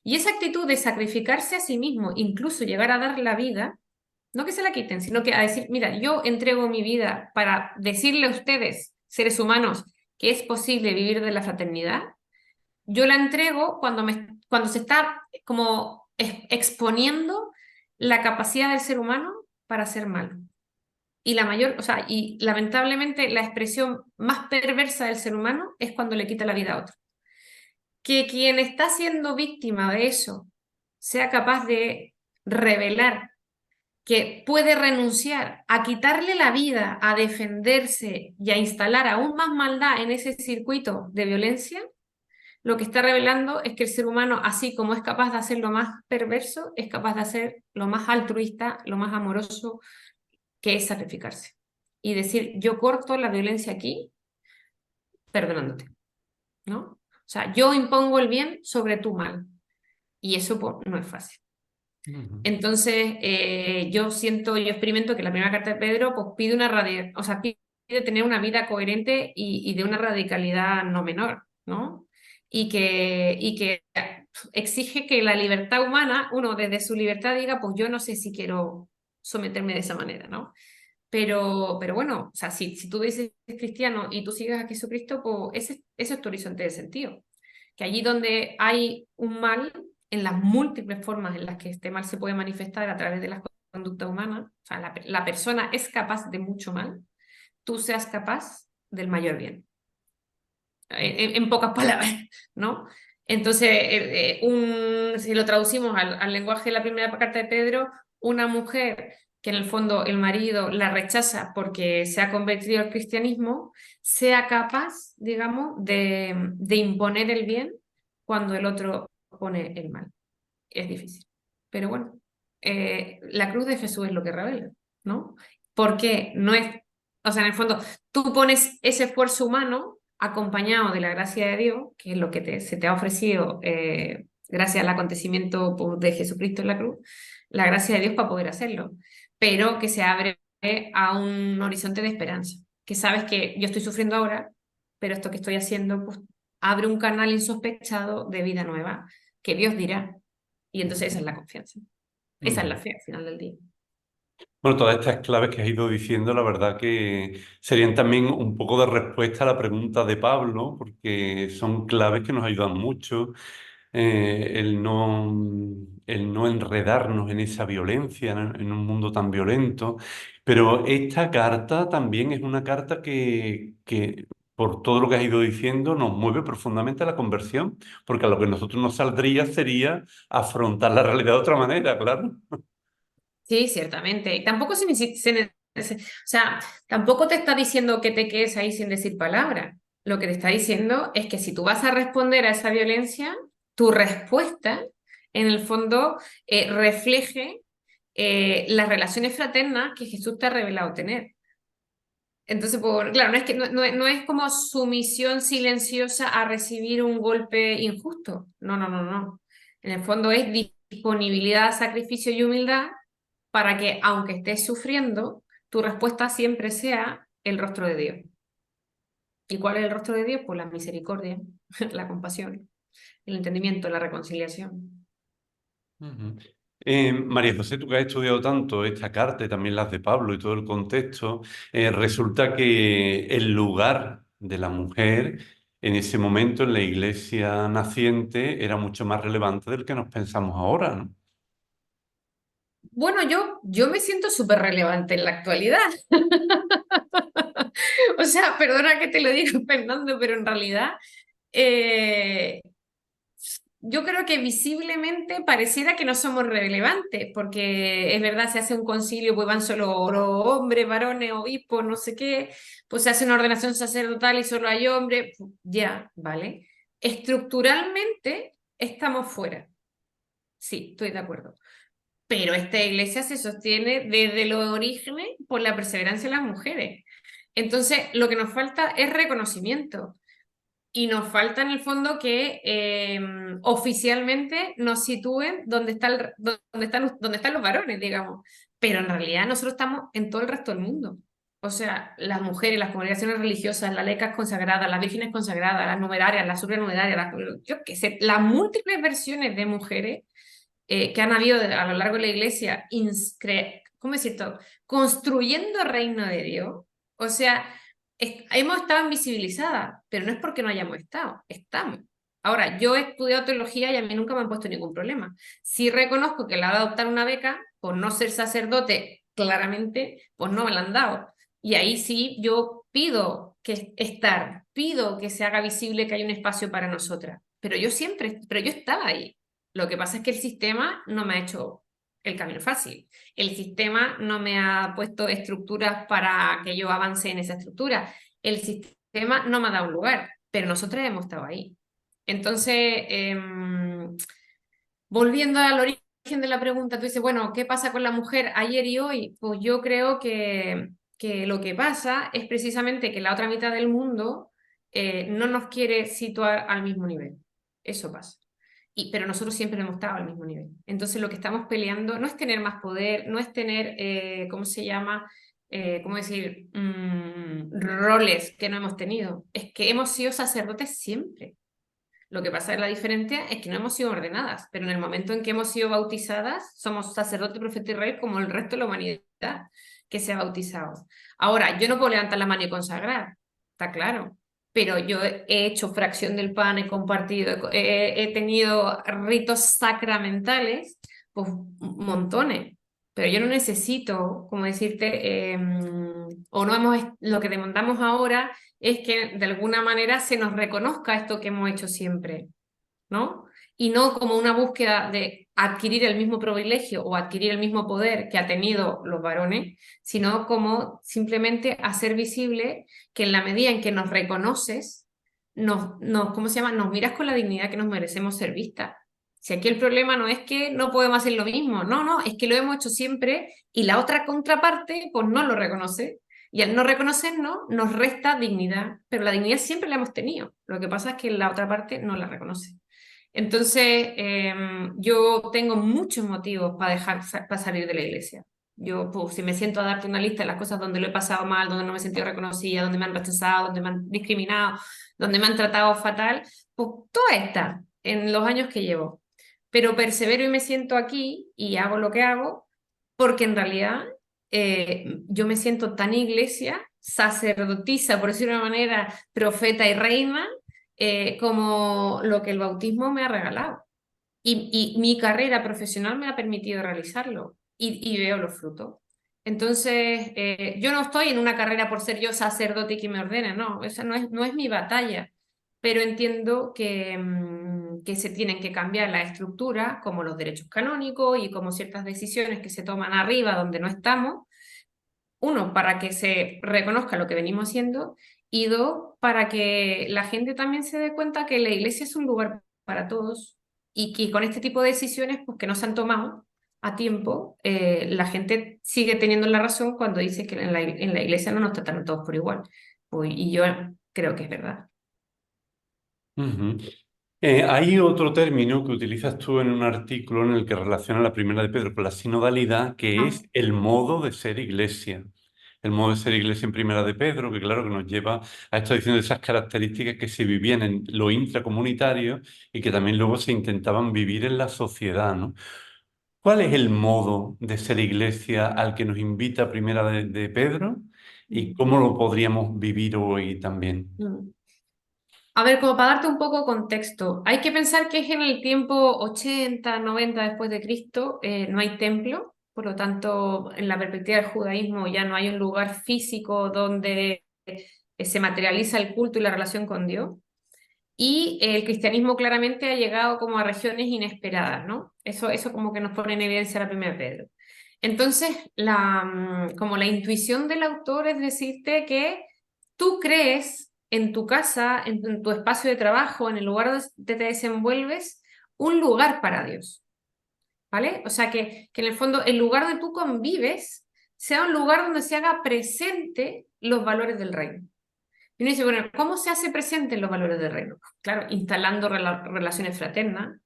Speaker 2: Y esa actitud de sacrificarse a sí mismo, incluso llegar a dar la vida, no que se la quiten, sino que a decir, mira, yo entrego mi vida para decirle a ustedes, seres humanos, que es posible vivir de la fraternidad, yo la entrego cuando se está como exponiendo la capacidad del ser humano para ser malo. Y la mayor, o sea, y lamentablemente la expresión más perversa del ser humano es cuando le quita la vida a otro. Que quien está siendo víctima de eso sea capaz de revelar que puede renunciar a quitarle la vida, a defenderse y a instalar aún más maldad en ese circuito de violencia, lo que está revelando es que el ser humano, así como es capaz de hacer lo más perverso, es capaz de hacer lo más altruista, lo más amoroso, que es sacrificarse. Y decir, yo corto la violencia aquí, perdonándote, ¿no? O sea, yo impongo el bien sobre tu mal. Y eso pues, no es fácil. Entonces, yo experimento que la primera carta de Pedro pues, pide pide tener una vida coherente y de una radicalidad no menor, ¿no? Y que exige que la libertad humana, uno desde su libertad diga, pues yo no sé si quiero someterme de esa manera, ¿no? Pero bueno, o sea, si tú dices cristiano y tú sigues a Jesucristo, pues ese es tu horizonte de sentido. Que allí donde hay un mal, en las múltiples formas en las que este mal se puede manifestar a través de las conductas humanas, o sea, la persona es capaz de mucho mal, tú seas capaz del mayor bien. En pocas palabras, ¿no? Entonces, si lo traducimos al lenguaje de la primera carta de Pedro, una mujer que en el fondo el marido la rechaza porque se ha convertido al cristianismo, sea capaz, digamos, de imponer el bien cuando el otro pone el mal. Es difícil. Pero bueno, la cruz de Jesús es lo que revela, ¿no? Porque no es, o sea, en el fondo, tú pones ese esfuerzo humano acompañado de la gracia de Dios, que es lo que se te ha ofrecido gracias al acontecimiento de Jesucristo en la cruz, la gracia de Dios para poder hacerlo, pero que se abre a un horizonte de esperanza, que sabes que yo estoy sufriendo ahora, pero esto que estoy haciendo pues, abre un canal insospechado de vida nueva, que Dios dirá. Y entonces esa es la confianza. Esa es la fe al final del día.
Speaker 1: Bueno, todas estas claves que has ido diciendo, la verdad que serían también un poco de respuesta a la pregunta de Pablo, porque son claves que nos ayudan mucho. El no enredarnos en esa violencia, en un mundo tan violento. Pero esta carta también es una carta que, por todo lo que has ido diciendo, nos mueve profundamente a la conversión, porque a lo que nosotros nos saldría sería afrontar la realidad de otra manera, claro.
Speaker 2: Sí, ciertamente. Y tampoco o sea, tampoco te está diciendo que te quedes ahí sin decir palabra. Lo que te está diciendo es que si tú vas a responder a esa violencia, tu respuesta, en el fondo, refleje las relaciones fraternas que Jesús te ha revelado tener. Entonces, claro, no es como sumisión silenciosa a recibir un golpe injusto. No, no, no, no. En el fondo es disponibilidad, sacrificio y humildad para que, aunque estés sufriendo, tu respuesta siempre sea el rostro de Dios. ¿Y cuál es el rostro de Dios? Pues la misericordia, la compasión, el entendimiento, la reconciliación.
Speaker 1: María José, tú que has estudiado tanto esta carta y también las de Pablo y todo el contexto, resulta que el lugar de la mujer en ese momento en la iglesia naciente era mucho más relevante del que nos pensamos ahora, ¿no?
Speaker 2: Bueno, yo me siento súper relevante en la actualidad. O sea, perdona que te lo diga, Fernando, pero en realidad eh, yo creo que visiblemente pareciera que no somos relevantes, porque es verdad, se hace un concilio, pues van solo hombres, varones, obispos, no sé qué, pues se hace una ordenación sacerdotal y solo hay hombres, ya, ¿vale? Estructuralmente estamos fuera. Sí, estoy de acuerdo. Pero esta iglesia se sostiene desde los orígenes por la perseverancia de las mujeres. Entonces, lo que nos falta es reconocimiento. Y nos falta en el fondo que oficialmente nos sitúen donde están los varones, digamos. Pero en realidad nosotros estamos en todo el resto del mundo. O sea, las mujeres, las congregaciones religiosas, las laicas consagradas, las vírgenes consagradas, las numerarias, las supranumerarias, yo qué sé, las múltiples versiones de mujeres que han habido a lo largo de la iglesia, ¿cómo es esto? Construyendo el reino de Dios. O sea, hemos estado invisibilizadas, pero no es porque no hayamos estado, estamos. Ahora, yo he estudiado teología y a mí nunca me han puesto ningún problema. Sí reconozco que la de adoptar una beca, por no ser sacerdote, claramente, pues no me la han dado. Y ahí sí yo pido pido que se haga visible que hay un espacio para nosotras. Pero yo estaba ahí. Lo que pasa es que el sistema no me ha hecho el camino fácil. El sistema no me ha puesto estructuras para que yo avance en esa estructura. El sistema no me ha dado un lugar, pero nosotros hemos estado ahí. Entonces, volviendo al origen de la pregunta, tú dices, bueno, ¿qué pasa con la mujer ayer y hoy? Pues yo creo que lo que pasa es precisamente que la otra mitad del mundo no nos quiere situar al mismo nivel. Eso pasa. Pero nosotros siempre hemos estado al mismo nivel. Entonces lo que estamos peleando no es tener más poder, no es tener, ¿cómo se llama? ¿Cómo decir? Roles que no hemos tenido. Es que hemos sido sacerdotes siempre. Lo que pasa es la diferencia es que no hemos sido ordenadas, pero en el momento en que hemos sido bautizadas, somos sacerdote, profeta y rey como el resto de la humanidad que se ha bautizado. Ahora, yo no puedo levantar la mano y consagrar, está claro, pero yo he hecho fracción del pan, he compartido, he tenido ritos sacramentales, pues montones, pero yo no necesito, como decirte, o no hemos, lo que demandamos ahora es que de alguna manera se nos reconozca esto que hemos hecho siempre, ¿no? Y no como una búsqueda de adquirir el mismo privilegio o adquirir el mismo poder que ha tenido los varones, sino como simplemente hacer visible que en la medida en que nos reconoces, ¿cómo se llama? Nos miras con la dignidad que nos merecemos ser vistas. Si aquí el problema no es que no podemos hacer lo mismo, no, es que lo hemos hecho siempre y la otra contraparte pues no lo reconoce. Y al no reconocernos, nos resta dignidad, pero la dignidad siempre la hemos tenido. Lo que pasa es que la otra parte no la reconoce. Entonces, yo tengo muchos motivos para salir de la iglesia. Yo, pues, si me siento a darte una lista de las cosas donde lo he pasado mal, donde no me he sentido reconocida, donde me han rechazado, donde me han discriminado, donde me han tratado fatal, pues todas estas en los años que llevo. Pero persevero y me siento aquí y hago lo que hago porque en realidad yo me siento tan iglesia, sacerdotisa, por decirlo de una manera, profeta y reina, como lo que el bautismo me ha regalado. Y mi carrera profesional me ha permitido realizarlo y veo los frutos. Entonces, yo no estoy en una carrera por ser yo sacerdote y que me ordene, no, esa no es mi batalla, pero entiendo que se tienen que cambiar la estructura, como los derechos canónicos y como ciertas decisiones que se toman arriba donde no estamos, uno, para que se reconozca lo que venimos haciendo, y dos, para que la gente también se dé cuenta que la iglesia es un lugar para todos y que con este tipo de decisiones pues, que no se han tomado a tiempo, la gente sigue teniendo la razón cuando dice que en la iglesia no nos tratan a todos por igual. Y yo creo que es verdad.
Speaker 1: Ujú. Hay otro término que utilizas tú en un artículo en el que relaciona la primera de Pedro con la sinodalidad, que es el modo de ser iglesia. El modo de ser iglesia en primera de Pedro, que claro que nos lleva a esta diciendo de esas características que se vivían en lo intracomunitario y que también luego se intentaban vivir en la sociedad, ¿no? ¿Cuál es el modo de ser iglesia al que nos invita primera de Pedro y cómo lo podríamos vivir hoy también?
Speaker 2: A ver, como para darte un poco de contexto, hay que pensar que es en el tiempo 80, 90 después de Cristo, no hay templo, por lo tanto, en la perspectiva del judaísmo ya no hay un lugar físico donde se materializa el culto y la relación con Dios. Y el cristianismo claramente ha llegado como a regiones inesperadas, ¿no? Eso como que nos pone en evidencia la primera Pedro. Entonces, como la intuición del autor es decirte que tú crees en tu casa, en tu espacio de trabajo, en el lugar donde te desenvuelves, un lugar para Dios, ¿vale? O sea, que en el fondo el lugar donde tú convives sea un lugar donde se haga presente los valores del reino. Y uno dice, bueno, ¿cómo se hace presente los valores del reino? Claro, instalando relaciones fraternas,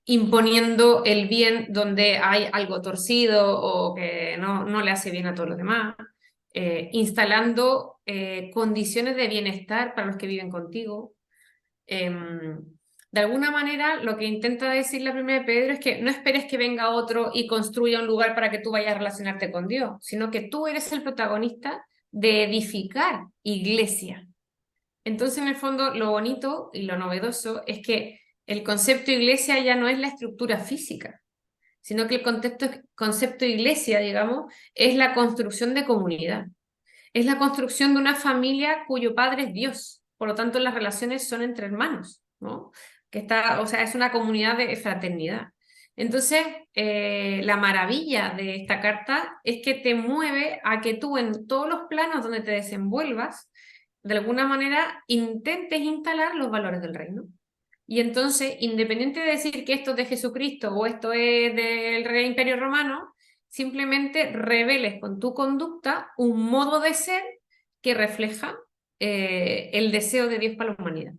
Speaker 2: imponiendo el bien donde hay algo torcido o que no le hace bien a todos los demás, instalando condiciones de bienestar para los que viven contigo. De alguna manera, lo que intenta decir la primera de Pedro es que no esperes que venga otro y construya un lugar para que tú vayas a relacionarte con Dios, sino que tú eres el protagonista de edificar iglesia. Entonces, en el fondo, lo bonito y lo novedoso es que el concepto iglesia ya no es la estructura física, sino que el concepto iglesia, digamos, es la construcción de comunidad. Es la construcción de una familia cuyo padre es Dios. Por lo tanto, las relaciones son entre hermanos, ¿no? O sea, es una comunidad de fraternidad. Entonces, la maravilla de esta carta es que te mueve a que tú en todos los planos donde te desenvuelvas, de alguna manera intentes instalar los valores del reino. Y entonces, independiente de decir que esto es de Jesucristo o esto es del Rey Imperio Romano, simplemente reveles con tu conducta un modo de ser que refleja el deseo de Dios para la humanidad,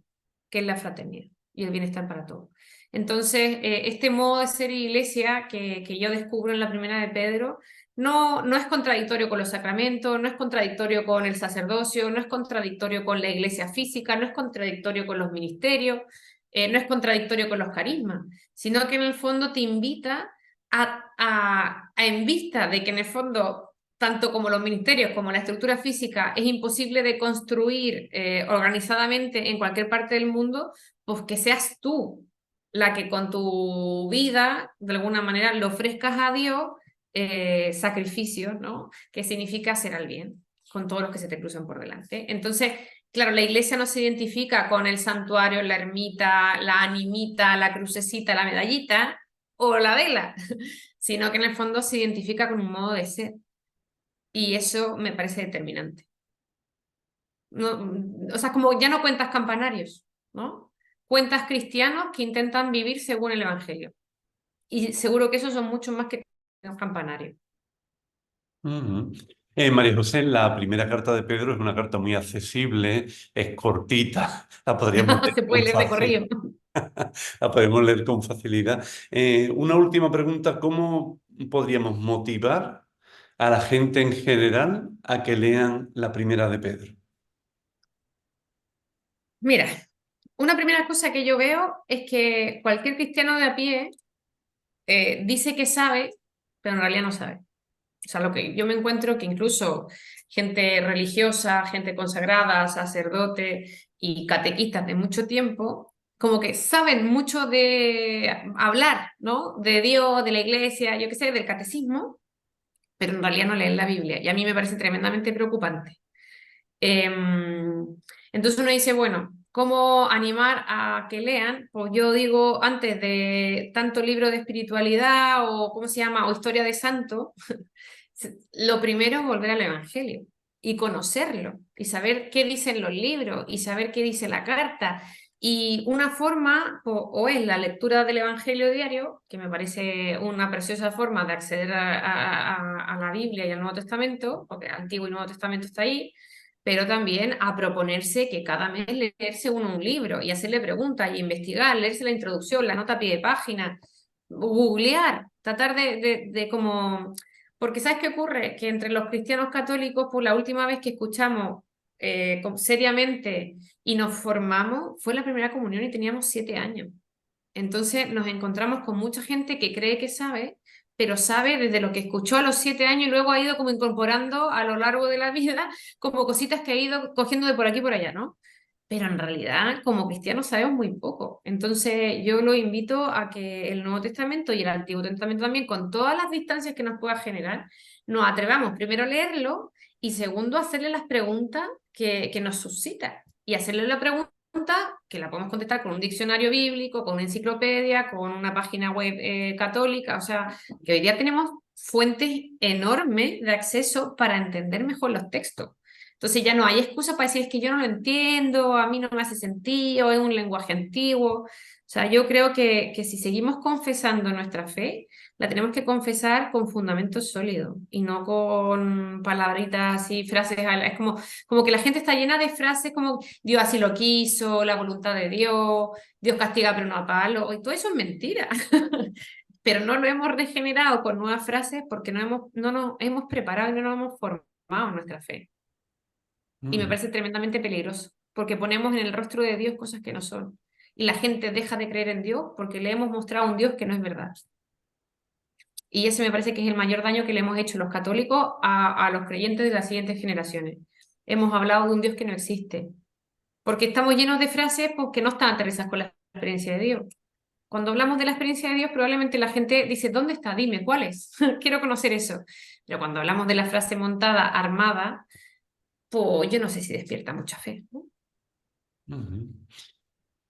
Speaker 2: que es la fraternidad y el bienestar para todos. Entonces, este modo de ser iglesia que yo descubro en la primera de Pedro no es contradictorio con los sacramentos, no es contradictorio con el sacerdocio, no es contradictorio con la iglesia física, no es contradictorio con los ministerios, no es contradictorio con los carismas, sino que en el fondo te invita en vista de que en el fondo, tanto como los ministerios como la estructura física, es imposible de construir organizadamente en cualquier parte del mundo, pues que seas tú la que con tu vida, de alguna manera, le ofrezcas a Dios sacrificios, ¿no? Que significa hacer al bien con todos los que se te cruzan por delante. Entonces, claro, la iglesia no se identifica con el santuario, la ermita, la animita, la crucecita, la medallita o la vela, sino que en el fondo se identifica con un modo de ser. Y eso me parece determinante. No, o sea, como ya no cuentas campanarios, ¿no? Cuentas cristianos que intentan vivir según el Evangelio. Y seguro que esos son mucho más que los campanarios.
Speaker 1: Ujú. María José, la primera carta de Pedro es una carta muy accesible, es cortita, la podríamos leer
Speaker 2: Se puede
Speaker 1: con
Speaker 2: leer de corrido.
Speaker 1: la podemos leer con facilidad. Una última pregunta, ¿cómo podríamos motivar a la gente en general a que lean la primera de Pedro?
Speaker 2: Mira, una primera cosa que yo veo es que cualquier cristiano de a pie dice que sabe, pero en realidad no sabe. O sea, lo que yo me encuentro que incluso gente religiosa, gente consagrada, sacerdote y catequistas de mucho tiempo, como que saben mucho de hablar, ¿no? De Dios, de la iglesia, yo qué sé, del catecismo, pero en realidad no leen la Biblia. Y a mí me parece tremendamente preocupante. Entonces uno dice, bueno, ¿cómo animar a que lean? Pues yo digo, antes de tanto libro de espiritualidad o, ¿cómo se llama? O historia de santo, lo primero es volver al Evangelio y conocerlo y saber qué dicen los libros y saber qué dice la carta. Y una forma, o es la lectura del Evangelio diario, que me parece una preciosa forma de acceder a la Biblia y al Nuevo Testamento, porque el Antiguo y Nuevo Testamento está ahí, pero también a proponerse que cada mes leerse uno un libro y hacerle preguntas y investigar, leerse la introducción, la nota a pie de página, googlear, tratar de como... Porque ¿sabes qué ocurre? Que entre los cristianos católicos, pues la última vez que escuchamos seriamente y nos formamos fue la primera comunión y teníamos 7 años. Entonces nos encontramos con mucha gente que cree que sabe, pero sabe desde lo que escuchó a los 7 años y luego ha ido como incorporando a lo largo de la vida como cositas que ha ido cogiendo de por aquí y por allá, ¿no? Pero en realidad como cristianos sabemos muy poco. Entonces yo lo invito a que el Nuevo Testamento y el Antiguo Testamento también, con todas las distancias que nos pueda generar, nos atrevamos primero a leerlo y segundo a hacerle las preguntas que nos suscita. Y hacerle la pregunta que la podemos contestar con un diccionario bíblico, con una enciclopedia, con una página web católica. O sea, que hoy día tenemos fuentes enormes de acceso para entender mejor los textos. Entonces ya no hay excusa para decir es que yo no lo entiendo, a mí no me hace sentido, es un lenguaje antiguo. O sea, yo creo que si seguimos confesando nuestra fe, la tenemos que confesar con fundamentos sólidos y no con palabritas y frases. Es como que la gente está llena de frases como Dios así lo quiso, la voluntad de Dios, Dios castiga pero no a palo, y todo eso es mentira. Pero no lo hemos regenerado con nuevas frases porque no nos hemos preparado y no nos hemos formado en nuestra fe. Y me parece tremendamente peligroso, porque ponemos en el rostro de Dios cosas que no son. Y la gente deja de creer en Dios porque le hemos mostrado a un Dios que no es verdad. Y ese me parece que es el mayor daño que le hemos hecho los católicos a los creyentes de las siguientes generaciones. Hemos hablado de un Dios que no existe, porque estamos llenos de frases pues, que no están aterrizadas con la experiencia de Dios. Cuando hablamos de la experiencia de Dios, probablemente la gente dice, ¿dónde está? Dime, ¿cuál es? Quiero conocer eso. Pero cuando hablamos de la frase montada, armada, pues yo no sé si despierta mucha fe, ¿no?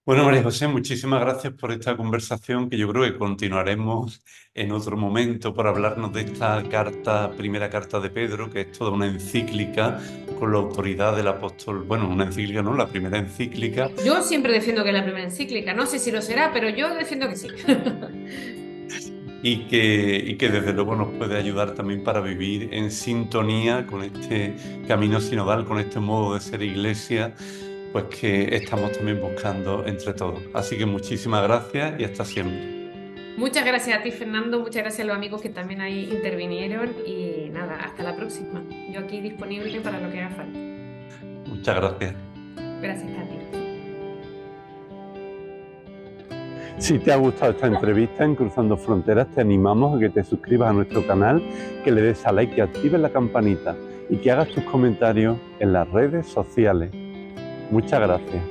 Speaker 1: Bueno, María José, muchísimas gracias por esta conversación que yo creo que continuaremos en otro momento por hablarnos de esta carta, primera carta de Pedro, que es toda una encíclica con la autoridad del apóstol. Bueno, una encíclica, ¿no? La primera encíclica.
Speaker 2: Yo siempre defiendo que es la primera encíclica, no sé si lo será, pero yo defiendo que sí.
Speaker 1: Y que desde luego nos puede ayudar también para vivir en sintonía con este camino sinodal, con este modo de ser iglesia, pues que estamos también buscando entre todos. Así que muchísimas gracias y hasta siempre.
Speaker 2: Muchas gracias a ti, Fernando, muchas gracias a los amigos que también ahí intervinieron y nada, hasta la próxima. Yo aquí disponible para lo que haga falta.
Speaker 1: Muchas gracias.
Speaker 2: Gracias a ti.
Speaker 1: Si te ha gustado esta entrevista en Cruzando Fronteras, te animamos a que te suscribas a nuestro canal, que le des a like, que actives la campanita y que hagas tus comentarios en las redes sociales. Muchas gracias.